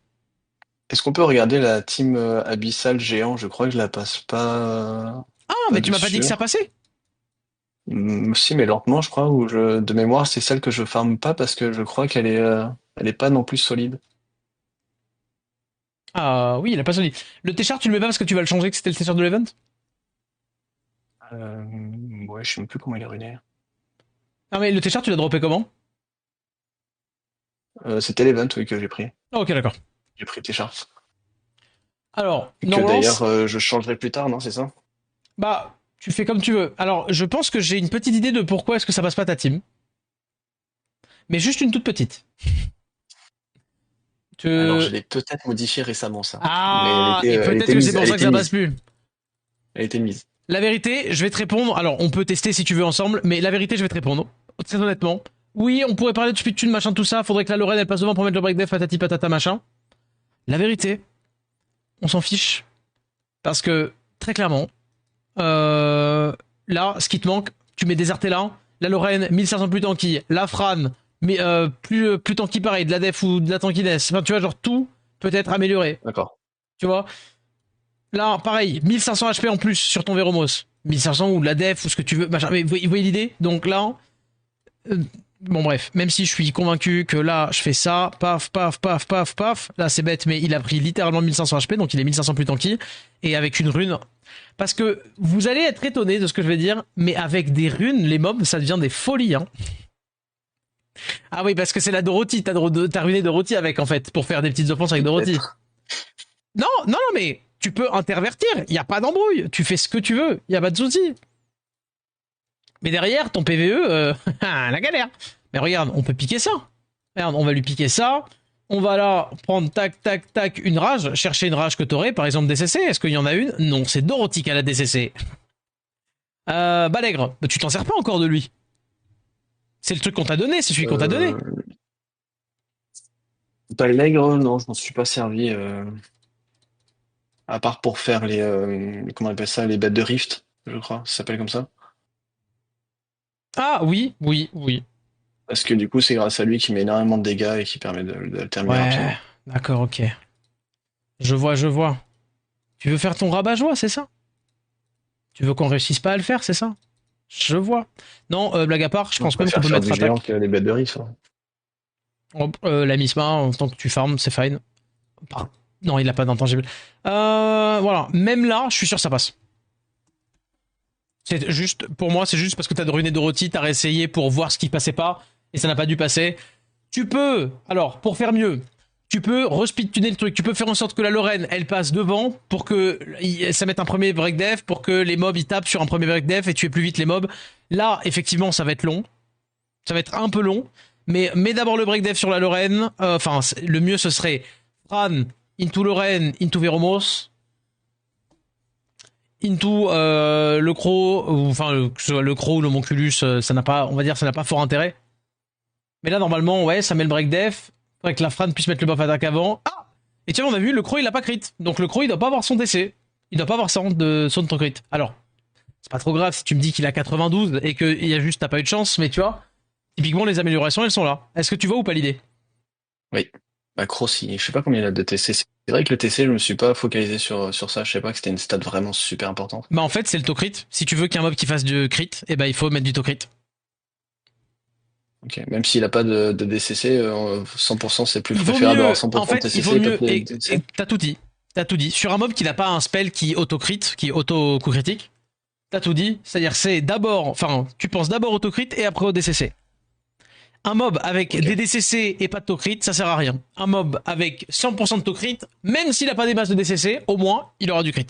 est-ce qu'on peut regarder la team abyssal géant? Je crois que je la passe pas, Ah, pas mais tu de m'as pas dit que ça sûr. passait. Si, mais lentement, je crois, de mémoire, c'est celle que je farme pas parce que je crois elle est pas non plus solide. Ah oui, il a pas sonné. Le t-shirt, tu le mets pas parce que tu vas le changer, que c'était le t-shirt de l'event. Euh, ouais, je sais même plus comment il est ruiné. Ah mais le t-shirt, tu l'as droppé comment? C'était l'event, oui, que j'ai pris. Ah, ok, d'accord. J'ai pris t-shirt. Alors, Que normalement, d'ailleurs, je changerai plus tard, non, c'est ça? bah, tu fais comme tu veux. Alors, je pense que j'ai une petite idée de pourquoi est-ce que ça passe pas ta team. Mais juste une toute petite. Alors, Tu... je l'ai peut-être modifié récemment, ça. Mais Ah, et elle peut-être était que c'est mise, pour elle ça que était ça passe mise, plus. elle était mise. La vérité, je vais te répondre. Alors, on peut tester si tu veux ensemble, mais la vérité, je vais te répondre. Très honnêtement. Oui, on pourrait parler de speedtune, machin, tout ça. Faudrait que la Lorraine, elle passe devant pour mettre le break def, patati patata, machin. La vérité, on s'en fiche. Parce que, très clairement, là, ce qui te manque, tu mets des là. La Lorraine, 1500 plus tanky. La Fran, mais plus tanky pareil. De la def ou de la tankiness. Enfin, tu vois, genre tout peut être amélioré. D'accord. Tu vois. Là, pareil, 1500 HP en plus sur ton Véromos. 1500 ou de la def ou ce que tu veux. Machin. Mais vous voyez l'idée? Donc là, bon bref, même si je suis convaincu que là, je fais ça, paf, paf, paf, paf, paf. Là, c'est bête, mais il a pris littéralement 1500 HP, donc il est 1500 plus tanky. Et avec une rune. Parce que vous allez être étonné de ce que je vais dire, mais avec des runes, les mobs, ça devient des folies. Hein. Ah oui, parce que c'est la Dorothy. T'as ruiné Dorothy avec, en fait, pour faire des petites offenses avec Dorothy. Peut-être. Non, non, non, mais tu peux intervertir. Il n'y a pas d'embrouille. Tu fais ce que tu veux. Il n'y a pas de souci. Mais derrière, ton PVE, la galère. Mais regarde, on peut piquer ça. Regarde, on va lui piquer ça. On va là prendre tac, tac, tac, une rage. Chercher une rage que t'aurais, par exemple DCC. Est-ce qu'il y en a une? Non, c'est Dorothy qui a la DCC. Balègre, bah, tu t'en sers pas encore de lui. C'est le truc qu'on t'a donné, c'est celui qu'on t'a donné. Balègre, non, je m'en suis pas servi. À part pour faire comment on appelle ça, les bêtes de Rift, je crois, ça s'appelle comme ça. Ah oui, oui, oui. Parce que du coup, c'est grâce à lui qui met énormément de dégâts et qui permet de le terminer Ouais, rapidement. d'accord, ok. Je vois, je vois. Tu veux faire ton rabat-joie, c'est ça? Tu veux qu'on réussisse pas à le faire, c'est ça? Je vois. Non, blague à part, je On pense même qu'on préfère peut faire mettre du géant attaque. que les bêtes de Rift, hein. La Misma, en tant que tu farmes, c'est fine. Non, il a pas d'intangible. Voilà, même là, je suis sûr que ça passe. C'est juste, pour moi, c'est juste parce que t'as ruiné Dorothy, t'as réessayé pour voir ce qui passait pas, et ça n'a pas dû passer. Tu peux, alors, pour faire mieux, tu peux respeedtuner le truc. Tu peux faire en sorte que la Lorraine, elle passe devant pour que ça mette un premier break def, pour que les mobs ils tapent sur un premier break def et tuer plus vite les mobs. Là, effectivement, ça va être long. Ça va être un peu long. Mais mets d'abord le break def sur la Lorraine. Enfin, le mieux ce serait Fran, into Lorraine, into Veromos, into le Crow, ou enfin que ce soit le Crow ou l'Homonculus, ça n'a pas, on va dire, ça n'a pas fort intérêt. Mais là, normalement, ouais, ça met le break def. Faudrait que la Fran puisse mettre le buff attaque avant. Ah. Et tiens, on a vu, le Crow il a pas crit. Donc le Crow il doit pas avoir son DC. Il doit pas avoir son crit. Alors, c'est pas trop grave si tu me dis qu'il a 92 et qu'il y a juste t'as pas eu de chance, mais tu vois, typiquement les améliorations elles sont là. Est-ce que tu vois ou pas l'idée? Oui. Bah, Crossi, je sais pas combien il a de TC. C'est vrai que le TC, je me suis pas focalisé sur ça. Je sais pas que c'était une stat vraiment super importante. Bah en fait c'est le to crit. Si tu veux qu'un mob qui fasse du crit, et bah il faut mettre du to crit. Ok. Même s'il a pas de DCC, 100% c'est plus Il vaut préférable d'avoir mieux, en 100% de fait, il vaut TCC et pas mieux, de et DCC. t'as tout dit. T'as tout dit. Sur un mob qui n'a pas un spell qui auto-crit, qui auto-coup critique, t'as tout dit. C'est-à-dire, c'est d'abord, enfin, tu penses d'abord au to-crit et après au DCC. Un mob avec Ok. des DCC et pas de to-crit, ça sert à rien. Un mob avec 100% de to-crit, même s'il a pas des masses de DCC, au moins, il aura du crit.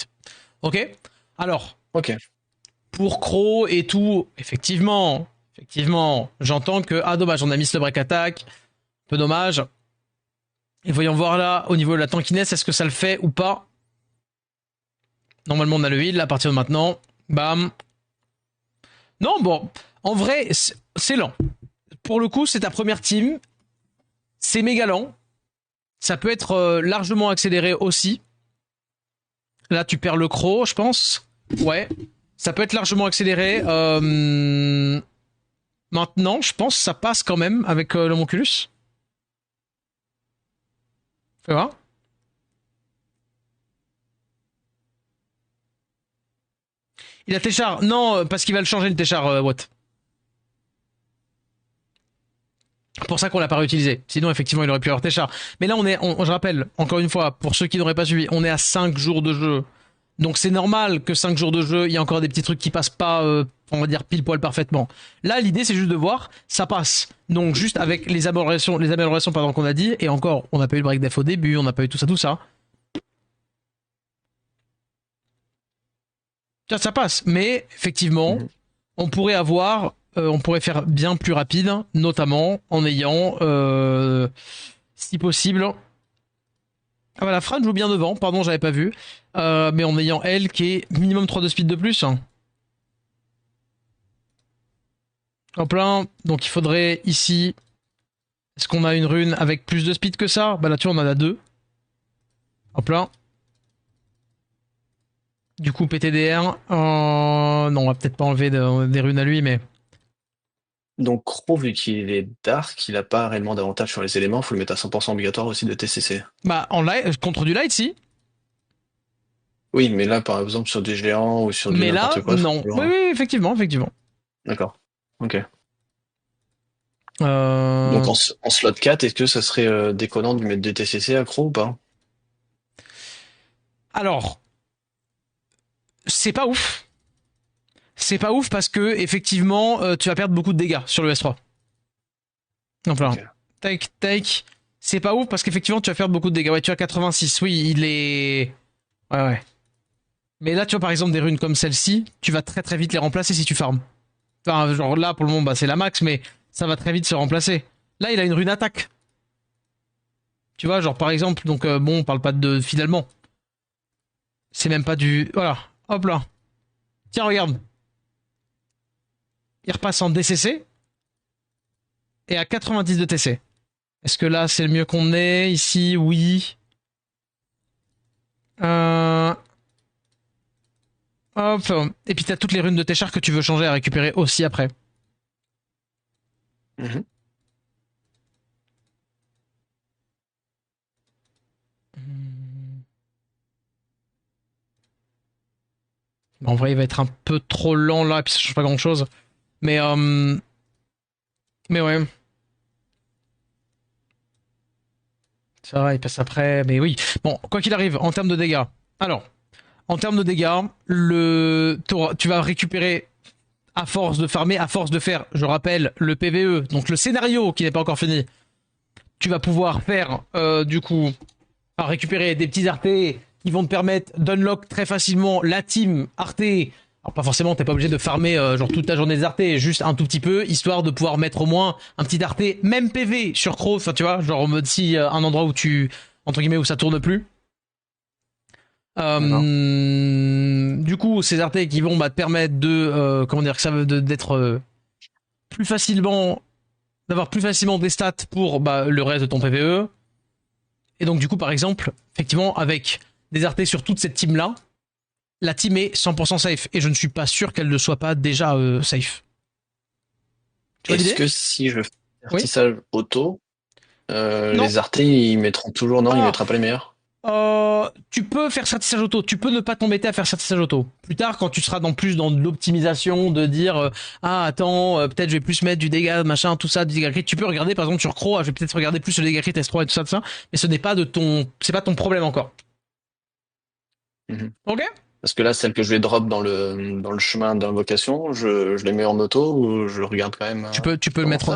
Ok? Alors, Ok. pour Crow et tout, effectivement, j'entends que, ah dommage, on a mis le break attack, peu dommage. Et voyons voir là, au niveau de la tankiness, est-ce que ça le fait ou pas? Normalement, on a le heal, à partir de maintenant. Bam. Non, bon, en vrai, c'est lent. Pour le coup, c'est ta première team. C'est méga lent. Ça peut être largement accéléré aussi. Là, tu perds le croc, je pense. Ouais. Ça peut être largement accéléré. Maintenant, je pense que ça passe quand même avec l'homonculus. Fais voir. Il a Téchar. Non, parce qu'il va le changer le Téchar, Watt. Pour ça qu'on l'a pas réutilisé. Sinon, effectivement, il aurait pu avoir Téchar. Mais là, je rappelle, encore une fois, pour ceux qui n'auraient pas suivi, on est à 5 jours de jeu. Donc c'est normal que 5 jours de jeu, il y a encore des petits trucs qui passent pas, on va dire, pile poil parfaitement. Là, l'idée, c'est juste de voir, ça passe. Donc juste avec les améliorations pardon, qu'on a dit, et encore, on n'a pas eu le break def au début, on n'a pas eu tout ça, tout ça. Ça passe. Mais effectivement, Mhm. on pourrait faire bien plus rapide, notamment en ayant, si possible, ah bah la Fran joue bien devant, pardon, j'avais pas vu. Mais en ayant elle qui est minimum 3 de speed de plus. Hop là, donc il faudrait ici. Est-ce qu'on a une rune avec plus de speed que ça? Bah là-dessus on en a deux. Hop là. Du coup PTDR. Non, on va peut-être pas enlever des runes à lui, mais. Donc Crow, vu qu'il est dark, il a pas réellement d'avantage sur les éléments, faut le mettre à 100% obligatoire aussi de TCC. Bah en light, contre du light si. Oui, mais là, par exemple, sur des géants ou sur du Mais là, n'importe quoi, c'est non. toujours... Oui, oui, effectivement, effectivement. D'accord. Ok. Donc Euh... en slot 4, est-ce que ça serait déconnant de mettre des TCC à Crow ou pas? Alors, c'est pas ouf. C'est pas ouf parce que effectivement, tu vas perdre beaucoup de dégâts sur le S3. Enfin, Ok. take. C'est pas ouf parce qu'effectivement, tu vas faire beaucoup de dégâts. Ouais, tu as 86. Oui, il est. Ouais, ouais. Mais là, tu vois, par exemple, des runes comme celle-ci, tu vas très très vite les remplacer si tu farmes. Enfin, genre là, pour le moment, bah, c'est la max, mais ça va très vite se remplacer. Là, il a une rune attaque. Tu vois, genre par exemple, donc bon, on parle pas de finalement. C'est même pas du. Voilà. Hop là. Tiens, regarde. Il repasse en DCC et à 90 de TC. Est-ce que là, c'est le mieux qu'on ait ici? Oui. Euh, Hop. Et puis t'as toutes les runes de tes chars que tu veux changer à récupérer aussi après. Mhm. En vrai, il va être un peu trop lent là, et puis ça change pas grand chose. Mais, mais ouais. C'est vrai, il passe après. Mais oui. Bon, quoi qu'il arrive, en termes de dégâts. Alors, en termes de dégâts, tu vas récupérer à force de farmer, à force de faire, je rappelle, le PVE, donc le scénario qui n'est pas encore fini. Tu vas pouvoir faire, du coup, récupérer des petits artés qui vont te permettre d'unlock très facilement la team arté. Alors pas forcément, t'es pas obligé de farmer genre toute ta journée des artés, juste un tout petit peu, histoire de pouvoir mettre au moins un petit arté, même PV sur Crow, enfin tu vois, genre en mode si un endroit où tu, entre guillemets, où ça tourne plus. D'accord. Du coup, ces artés qui vont te permettre de, comment dire, d'être plus facilement d'avoir plus facilement des stats pour le reste de ton PvE. Et donc du coup, par exemple, effectivement, avec des RT sur toute cette team-là, la team est 100% safe. Et je ne suis pas sûr qu'elle ne soit pas déjà safe. Tu vois Est-ce l'idée? que si je fais Oui. tissage auto, Non. les artés, ils mettront toujours... Non, il Ah, mettra pas les meilleurs? tu peux faire certissage auto, tu peux ne pas t'embêter à faire certissage auto. Plus tard, quand tu seras dans de l'optimisation, de dire ah attends, peut-être je vais plus mettre du dégât, machin, tout ça, du dégât crit. Tu peux regarder par exemple sur Crow, je vais peut-être regarder plus le dégât crit S3 et tout ça, mais ce n'est pas c'est pas ton problème encore. Mhm. Ok? Parce que là, celle que je vais drop dans le chemin d'invocation, je les mets en auto ou je regarde quand même comment Tu peux ça... les mettre en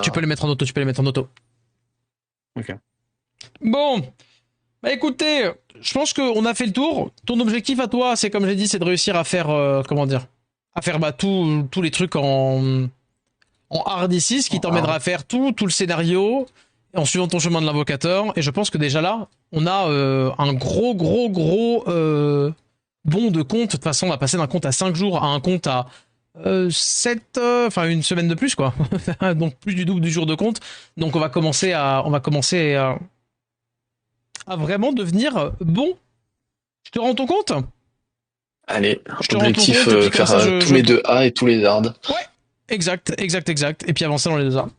auto, tu peux les mettre en auto. Ok. Bon, bah écoutez, je pense qu'on a fait le tour. Ton objectif à toi, c'est comme j'ai dit, c'est de réussir à faire, comment dire, à faire tous les trucs en hard ici, ce qui t'emmènera à faire tout le scénario en suivant ton chemin de l'invocateur. Et je pense que déjà là, on a un gros bond de compte. De toute façon, on va passer d'un compte à 5 jours à un compte à 7, enfin une semaine de plus, quoi. Donc plus du double du jour de compte. Donc on va commencer à vraiment devenir bon. Je te rends ton compte? Allez, Je te rends ton objectif, compte et puis comme faire ça, tous les deux A et tous les hard. Ouais, exact. Et puis avancer dans les deux armes.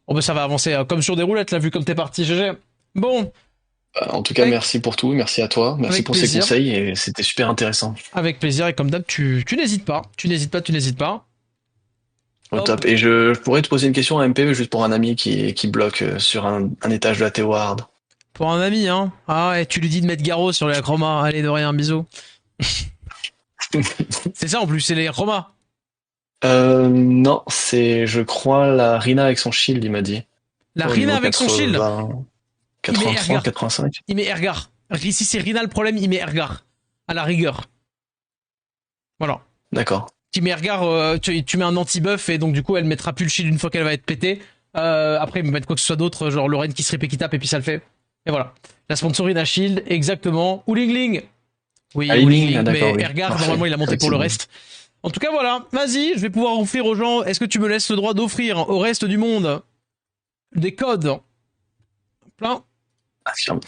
Bon, bah ça va avancer comme sur des roulettes, là, vu comme t'es parti, GG. Bon, En tout cas, avec, merci pour tout, merci à toi, merci avec pour ces plaisir. conseils et c'était super intéressant. Avec plaisir, et comme d'hab, tu n'hésites pas. Tu n'hésites pas, tu n'hésites pas. Au Hop, top. Et je pourrais te poser une question à MP juste pour un ami qui bloque sur un étage de la Théo Hard. pour un ami, hein. Ah, et tu lui dis de mettre Garo sur les Acroma. Allez, de rien, bisous. C'est ça en plus, c'est les Acroma. Non, c'est, je crois, la Rina avec son shield, il m'a dit. La Au Rina niveau avec son shield, 80, il met 83, Ergar. 85. Il met Ergar. Si c'est Rina le problème, il met Ergar. À la rigueur. Voilà. D'accord. Tu mets Ergar, tu mets un anti-buff et donc du coup elle mettra plus le shield une fois qu'elle va être pétée. Après, ils me mettent quoi que ce soit d'autre, genre Lorraine qui se répète qui tape et puis ça le fait. Et voilà. La sponsorine à shield, exactement. Oulingling. Oui, Ailing, ah, Oulingling, d'accord, mais oui. Ergar, Parfait. normalement il a monté pour le Effectivement. reste. En tout cas, voilà. Vas-y, je vais pouvoir offrir aux gens. Est-ce que tu me laisses le droit d'offrir au reste du monde des codes plein?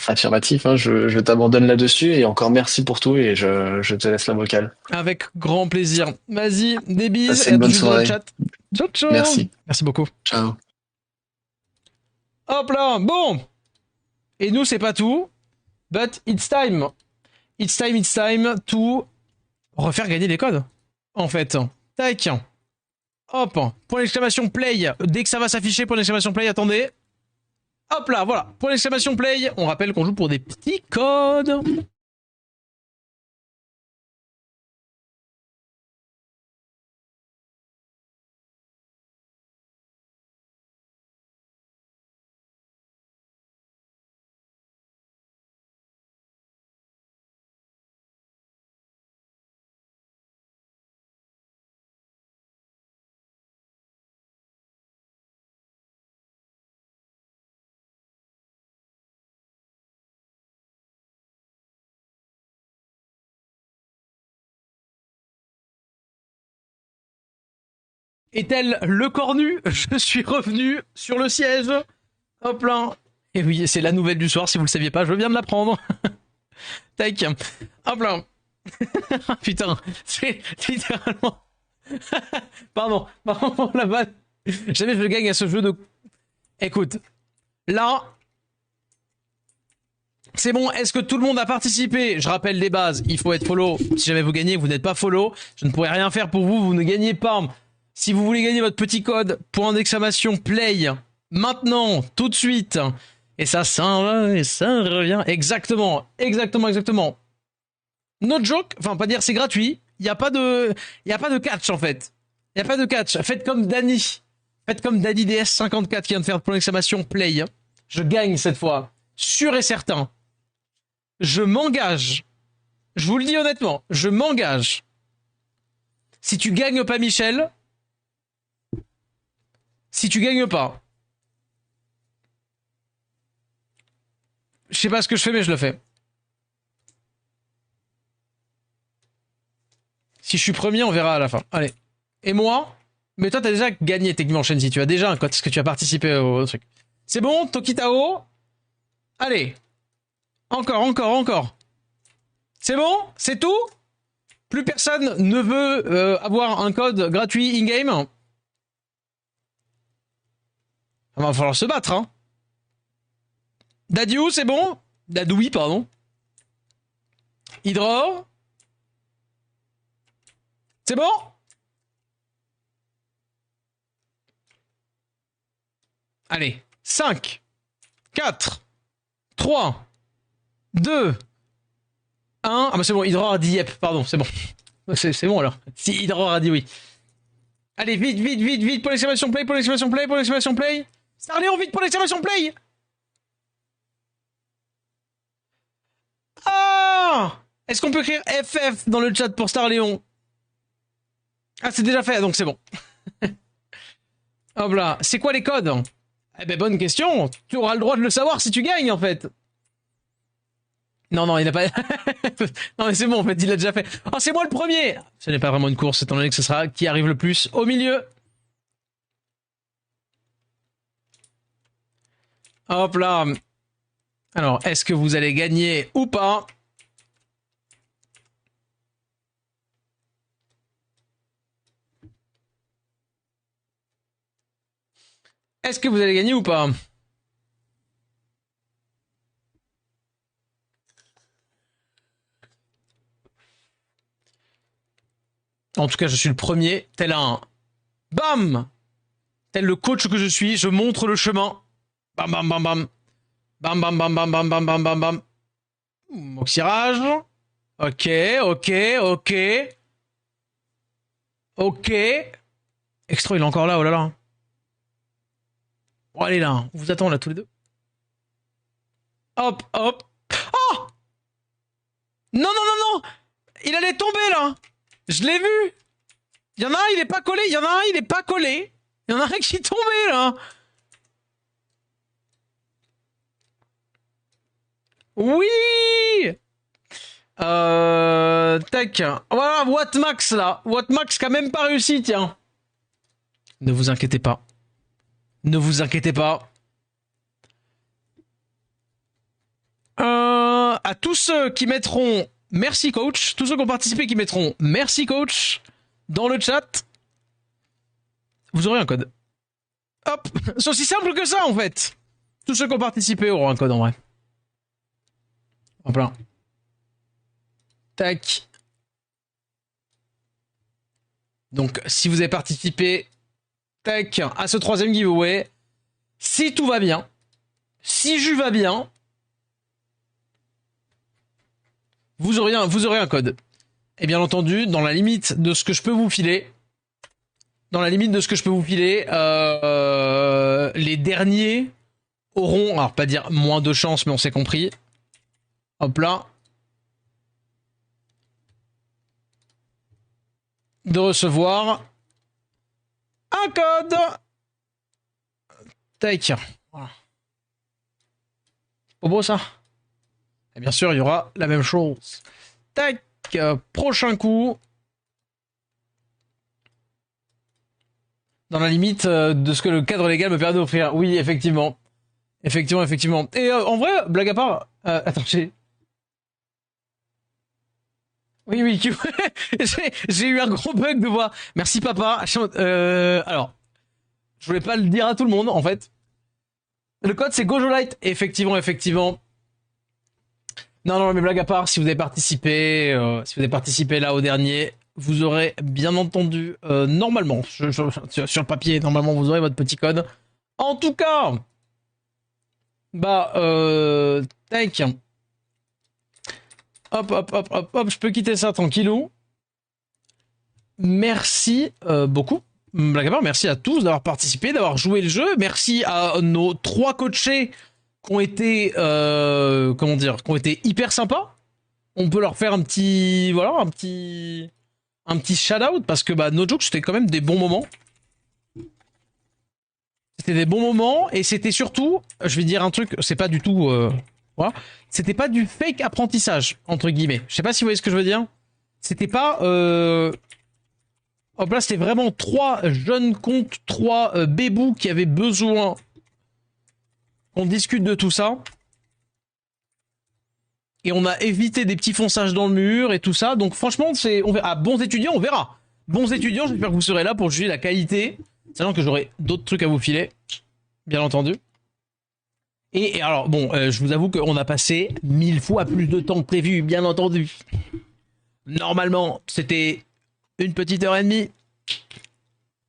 Affirmatif, hein, je t'abandonne là-dessus et encore merci pour tout et je te laisse la vocale. Avec grand plaisir. Vas-y, des bises Passez et à une tout de bonne suite dans le soirée. chat. Ciao, ciao. Merci. Merci beaucoup. Ciao. Hop là, bon. Et nous, c'est pas tout. But it's time. It's time to refaire gagner les codes. En fait. Tac. Hop. Point d'exclamation play. Dès que ça va s'afficher, point d'exclamation play, attendez. Hop là, voilà. Point d'exclamation play. On rappelle qu'on joue pour des petits codes. Et tel le cornu, je suis revenu sur le siège. Hop là. Et oui, c'est la nouvelle du soir, si vous le saviez pas, je viens de l'apprendre. Tac. Hop là. Putain, c'est littéralement... Pardon pour la vanne. Jamais je gagne à ce jeu de... Écoute, là... C'est bon, est-ce que tout le monde a participé? Je rappelle les bases, il faut être follow. Si jamais vous gagnez, vous n'êtes pas follow, je ne pourrai rien faire pour vous, vous ne gagnez pas. Si vous voulez gagner votre petit code, point d'exclamation play, maintenant, tout de suite. Et ça revient. Exactement. No joke, enfin pas dire c'est gratuit, il n'y a pas de catch en fait. Il n'y a pas de catch. Faites comme Danny. Faites comme Danny DS54 qui vient de faire point d'exclamation play. Je gagne cette fois. Sûr et certain. Je m'engage. Je vous le dis honnêtement, je m'engage. Si tu gagnes pas Michel, si tu gagnes pas, je sais pas ce que je fais, mais je le fais. Si je suis premier, on verra à la fin. Allez. Et moi, Mais toi, t'as déjà gagné techniquement, Shenzi. Tu as déjà un code parce que tu as participé au truc. C'est bon, Tokitao. Allez. Encore, encore, encore. C'est bon? C'est tout? Plus personne ne veut avoir un code gratuit in-game. Il va falloir se battre, hein. Dadiou, c'est bon? Dadoui, pardon. Hydro. C'est bon? Allez. 5, 4, 3, 2, 1. Ah bah c'est bon, Hydro a dit yep, pardon, c'est bon. C'est bon alors. Si Hydro a dit oui. Allez, vite, vite, vite, vite, pour l'exclamation play, pour l'exclamation play, pour l'exclamation play. Starléon, vite pour l'exclamation play. Ah! Est-ce qu'on peut écrire FF dans le chat pour Starléon? Ah, c'est déjà fait, donc c'est bon. Hop là. C'est quoi les codes? Eh ben, bonne question. Tu auras le droit de le savoir si tu gagnes, en fait. Non, non, il n'a pas... non, mais c'est bon, en fait, il l'a déjà fait. Oh, c'est moi le premier. Ce n'est pas vraiment une course, étant donné que ce sera qui arrive le plus au milieu. Hop là. Alors, est-ce que vous allez gagner ou pas? Est-ce que vous allez gagner ou pas? En tout cas, je suis le premier, tel un... Bam! Tel le coach que je suis, je montre le chemin. Bam, bam, bam, bam. Bam, bam, bam, bam, bam, bam, bam, bam, bam. Moxirage. Ok, ok, ok. Ok. Extra, il est encore là, oh là là. Bon, allez là, on vous attend là tous les deux. Hop, hop. Oh! Non, non, non, non! Il allait tomber là! Je l'ai vu! Il y en a un, il est pas collé. Il y en a un, il est pas collé. Il y en a un qui est tombé là! Oui! Tac. Voilà, Wattmax là. Wattmax qui a même pas réussi, tiens. Ne vous inquiétez pas. Ne vous inquiétez pas. À tous ceux qui mettront merci coach, tous ceux qui ont participé qui mettront merci coach dans le chat, vous aurez un code. Hop, c'est aussi simple que ça en fait. Tous ceux qui ont participé auront un code en vrai. Hop là. Tac. Donc si vous avez participé, tac, à ce troisième giveaway, si tout va bien, si Jus va bien, vous aurez un code. Et bien entendu, dans la limite de ce que je peux vous filer, les derniers auront, alors pas dire moins de chance, mais on s'est compris. Hop là. De recevoir un code. Tac. Voilà. Pas beau ça? Et bien sûr, il y aura la même chose. Tac. Prochain coup. Dans la limite de ce que le cadre légal me permet d'offrir. Oui, effectivement. Effectivement, effectivement. Et en vrai, blague à part... attends, Oui, oui, j'ai eu un gros bug de voix. Merci papa. Alors, je voulais pas le dire à tout le monde, en fait. Le code, c'est Gojolite. Effectivement, effectivement. Non, non, mais blague à part, si vous avez participé là au dernier, vous aurez bien entendu, normalement, sur le papier, normalement, vous aurez votre petit code. En tout cas, bah, tac. Hop, hop, hop, hop, hop, je peux quitter ça tranquillou. Merci beaucoup. Blague à part, merci à tous d'avoir participé, d'avoir joué le jeu. Merci à nos 3 coachés qui ont été, comment dire, qui ont été hyper sympas. On peut leur faire un petit, voilà, un petit shout-out parce que bah, no joke, c'était quand même des bons moments. C'était des bons moments et c'était surtout, je vais dire un truc, c'est pas du tout, voilà, c'était pas du fake apprentissage entre guillemets. Je sais pas si vous voyez ce que je veux dire. C'était pas, Hop là, c'était vraiment 3 jeunes comptes, 3 bébous qui avaient besoin qu'on discute de tout ça. Et on a évité des petits fonçages dans le mur et tout ça. Donc franchement, on verra. Ah, bons étudiants, on verra. Bons étudiants, j'espère que vous serez là pour juger la qualité. Sachant que j'aurai d'autres trucs à vous filer. Bien entendu. Et alors, bon, je vous avoue qu'on a passé 1000 fois plus de temps que prévu, bien entendu. Normalement, c'était une petite heure et demie.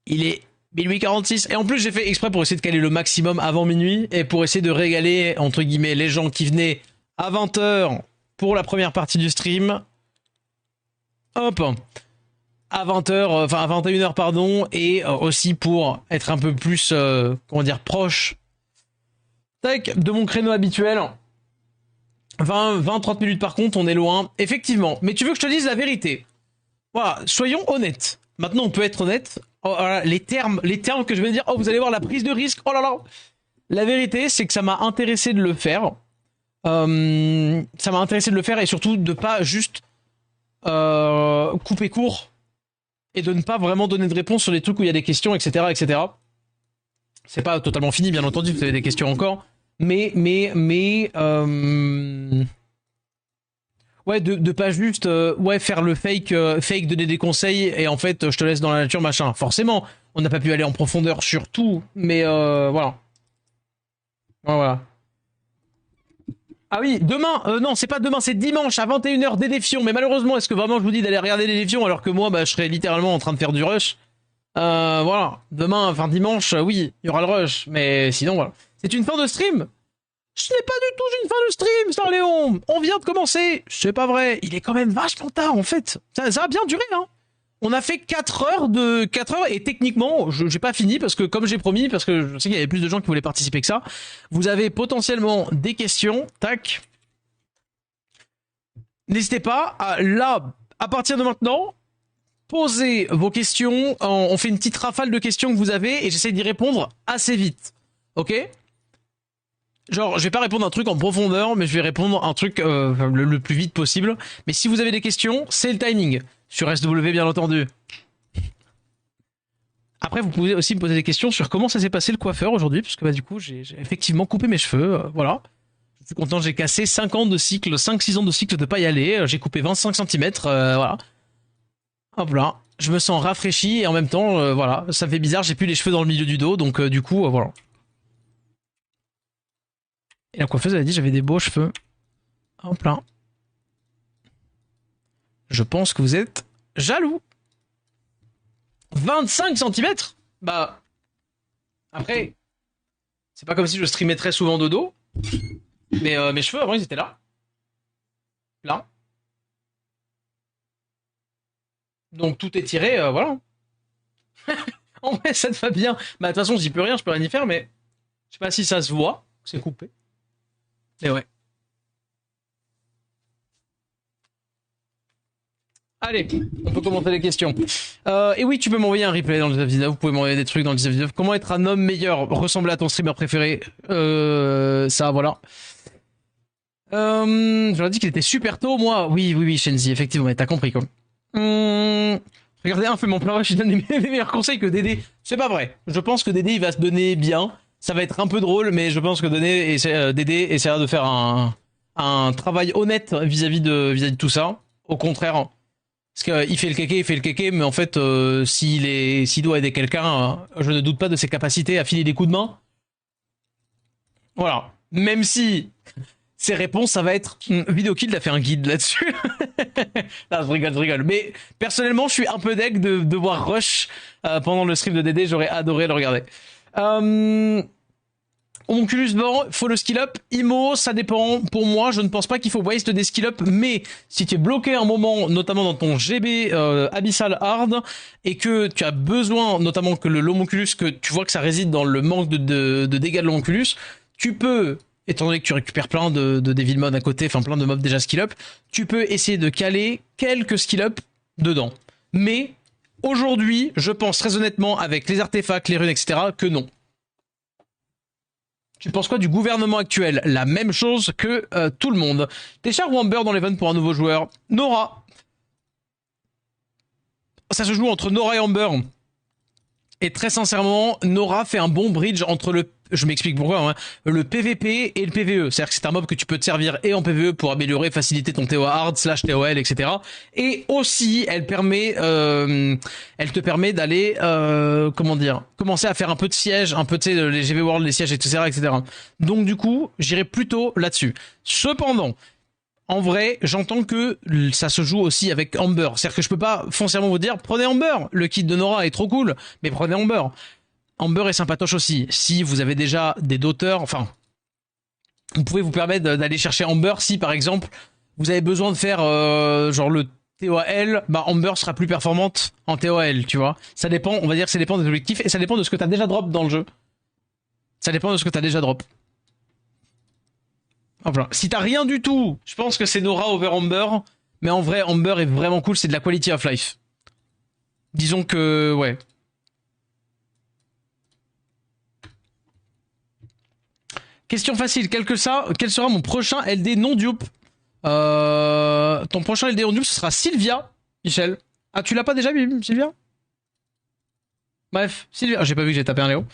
Il est minuit 46. Et en plus, j'ai fait exprès pour essayer de caler le maximum avant minuit. Et pour essayer de régaler, entre guillemets, les gens qui venaient à 20h pour la première partie du stream. Hop. À 20h, enfin à 21h, pardon. Et aussi pour être un peu plus, comment dire, proche. Tac, de mon créneau habituel. 20-30 minutes par contre, on est loin. Effectivement. Mais tu veux que je te dise la vérité? Voilà, soyons honnêtes. Maintenant, on peut être honnête. Oh, voilà, les termes que je vais dire. Oh, vous allez voir la prise de risque. Oh là là. La vérité, c'est que ça m'a intéressé de le faire. Ça m'a intéressé de le faire et surtout de pas juste couper court et de ne pas vraiment donner de réponse sur les trucs où il y a des questions, etc., etc. C'est pas totalement fini, bien entendu. Vous avez des questions encore, mais ouais, de pas juste ouais faire le fake donner des conseils et en fait je te laisse dans la nature machin. Forcément, on n'a pas pu aller en profondeur sur tout, mais voilà. Voilà. Ah oui, demain, non, c'est pas demain, c'est dimanche à 21h des défions. Mais malheureusement, est-ce que vraiment je vous dis d'aller regarder les défions alors que moi, bah, je serais littéralement en train de faire du rush. Voilà, demain, enfin dimanche, oui, il y aura le rush. Mais sinon, voilà. C'est une fin de stream. Ce n'est pas du tout une fin de stream, Star Léon. On vient de commencer. C'est pas vrai. Il est quand même vachement tard, en fait. Ça a bien duré, hein. On a fait 4 heures et techniquement, j'ai pas fini parce que comme j'ai promis, parce que je sais qu'il y avait plus de gens qui voulaient participer que ça, vous avez potentiellement des questions, tac. N'hésitez pas à, là, à partir de maintenant, poser vos questions, on fait une petite rafale de questions que vous avez et j'essaie d'y répondre assez vite, ok? Genre, je vais pas répondre un truc en profondeur, mais je vais répondre un truc le plus vite possible. Mais si vous avez des questions, c'est le timing. Sur SW, bien entendu. Après, vous pouvez aussi me poser des questions sur comment ça s'est passé le coiffeur aujourd'hui, parce que bah, du coup, j'ai effectivement coupé mes cheveux, voilà. Je suis content, j'ai cassé 5 ans de cycle, 5-6 ans de cycle de pas y aller, j'ai coupé 25 cm, voilà. Hop là, je me sens rafraîchi et en même temps, voilà, ça fait bizarre, j'ai plus les cheveux dans le milieu du dos, donc du coup, voilà. Et la coiffeuse, elle a dit j'avais des beaux cheveux. Hop là. Je pense que vous êtes jaloux. 25 cm? Bah. Après. C'est pas comme si je streamais très souvent de dos. Mais mes cheveux avant ils étaient là. Là. Donc tout est tiré, voilà. En vrai, ça te va bien. Bah de toute façon, j'y peux rien, je peux rien y faire, mais. Je sais pas si ça se voit. C'est coupé. Mais ouais. Allez, on peut commenter les questions. Et oui, tu peux m'envoyer un replay dans le 19. Vous pouvez m'envoyer des trucs dans le 19. Comment être un homme meilleur? Ressembler à ton streamer préféré. Ça, voilà. J'aurais dit qu'il était super tôt, moi. Oui, Shenzi, effectivement, mais t'as compris, quoi. Regardez, fait mon plan rush, il donne les meilleurs conseils que Dédé. C'est pas vrai. Je pense que Dédé, il va se donner bien. Ça va être un peu drôle, mais je pense que Dédé essaiera de faire un travail honnête vis-à-vis de tout ça. Au contraire, parce qu'il fait le kéké, mais en fait, s'il doit aider quelqu'un, je ne doute pas de ses capacités à filer des coups de main. Voilà. Même si ses réponses, ça va être Vidéo Kill a fait un guide là-dessus. Non, je rigole. Mais personnellement, je suis un peu deg de voir Rush pendant le stream de Dédé. J'aurais adoré le regarder. Homunculus Vent, faut le skill up. Imo, ça dépend. Pour moi, je ne pense pas qu'il faut waste des skill up, mais si tu es bloqué un moment, notamment dans ton GB Abyssal Hard, et que tu as besoin, notamment que l'homunculus, que tu vois que ça réside dans le manque de dégâts de l'homunculus, tu peux, étant donné que tu récupères plein de Devilmon à côté, enfin plein de mobs déjà skill up, tu peux essayer de caler quelques skill up dedans. Mais aujourd'hui, je pense très honnêtement, avec les artefacts, les runes, etc., que non. Tu penses quoi du gouvernement actuel? La même chose que tout le monde. T'es cher ou Amber dans l'event pour un nouveau joueur? Nora. Ça se joue entre Nora et Amber. Et très sincèrement, Nora fait un bon bridge entre le... Je m'explique pourquoi, hein, le PVP et le PVE. C'est-à-dire que c'est un mob que tu peux te servir et en PVE pour améliorer, faciliter ton TOA hard, slash TOL, etc. Et aussi, elle te permet d'aller, comment dire, commencer à faire un peu de siège, un peu, tu sais, les GV World, les sièges, etc., etc. Donc du coup, j'irai plutôt là-dessus. Cependant, en vrai, j'entends que ça se joue aussi avec Amber. C'est-à-dire que je peux pas foncièrement vous dire, prenez Amber, le kit de Nora est trop cool, mais prenez Amber. Amber est sympatoche aussi. Si vous avez déjà des doteurs, enfin, vous pouvez vous permettre d'aller chercher Amber si, par exemple, vous avez besoin de faire genre le TOL, bah Amber sera plus performante en TOL, tu vois. Ça dépend, on va dire que ça dépend des objectifs et ça dépend de ce que t'as déjà drop dans le jeu. Ça dépend de ce que t'as déjà drop. Enfin, si t'as rien du tout, je pense que c'est Nora over Amber. Mais en vrai, Amber est vraiment cool, c'est de la quality of life. Disons que, ouais. Question facile, quel sera mon prochain LD non dupe? Ton prochain LD non dupe, ce sera Sylvia, Michel. Ah, tu l'as pas déjà, Sylvia? Bref, Sylvia. J'ai pas vu que j'ai tapé un Léo.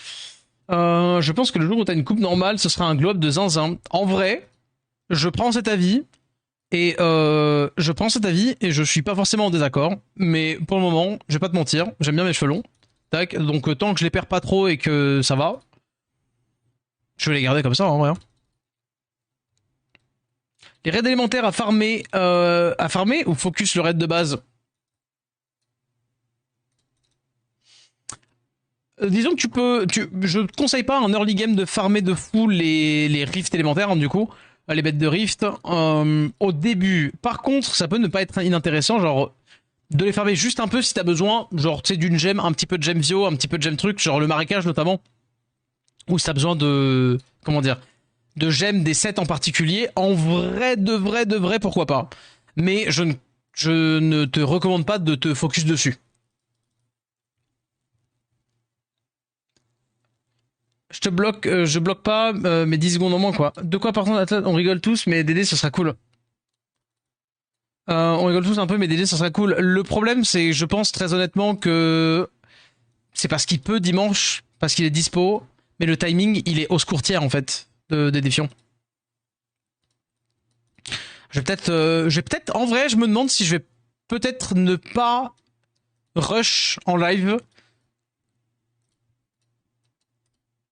Je pense que le jour où t'as une coupe normale, ce sera un globe de zinzin. En vrai, je prends cet avis. Et je prends cet avis et je suis pas forcément en désaccord. Mais pour le moment, je vais pas te mentir, j'aime bien mes cheveux longs. Tac, donc tant que je les perds pas trop et que ça va, je vais les garder comme ça en vrai. Hein. Les raids élémentaires à farmer ou focus le raid de base? Disons que je te conseille pas en early game de farmer de fou les rifts élémentaires, hein, du coup, les bêtes de rift au début. Par contre, ça peut ne pas être inintéressant, genre de les farmer juste un peu si t'as besoin, genre tu sais d'une gemme, un petit peu de gemme vio, un petit peu de gemme truc, genre le marécage notamment, ou si t'as besoin de, comment dire, de gemmes des sets en particulier. En vrai, de vrai, pourquoi pas. Mais je ne te recommande pas de te focus dessus. Je bloque pas mes 10 secondes en moins, quoi. De quoi, par contre, on rigole tous, mais DD, ce sera cool. On rigole tous un peu, mais DD, ça sera cool. Le problème, c'est, je pense très honnêtement que c'est parce qu'il peut dimanche, parce qu'il est dispo, mais le timing, il est au secourtière, en fait, des défiants. Je vais peut-être, en vrai, je me demande si je vais peut-être ne pas rush en live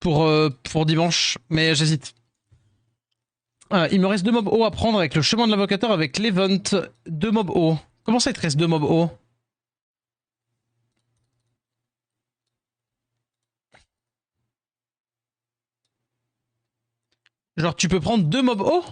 pour dimanche, mais j'hésite. Il me reste 2 mobs hauts à prendre avec le chemin de l'invocateur, avec l'event. 2 mobs hauts. Comment ça, il te reste 2 mobs hauts? Genre, tu peux prendre 2 mobs hauts?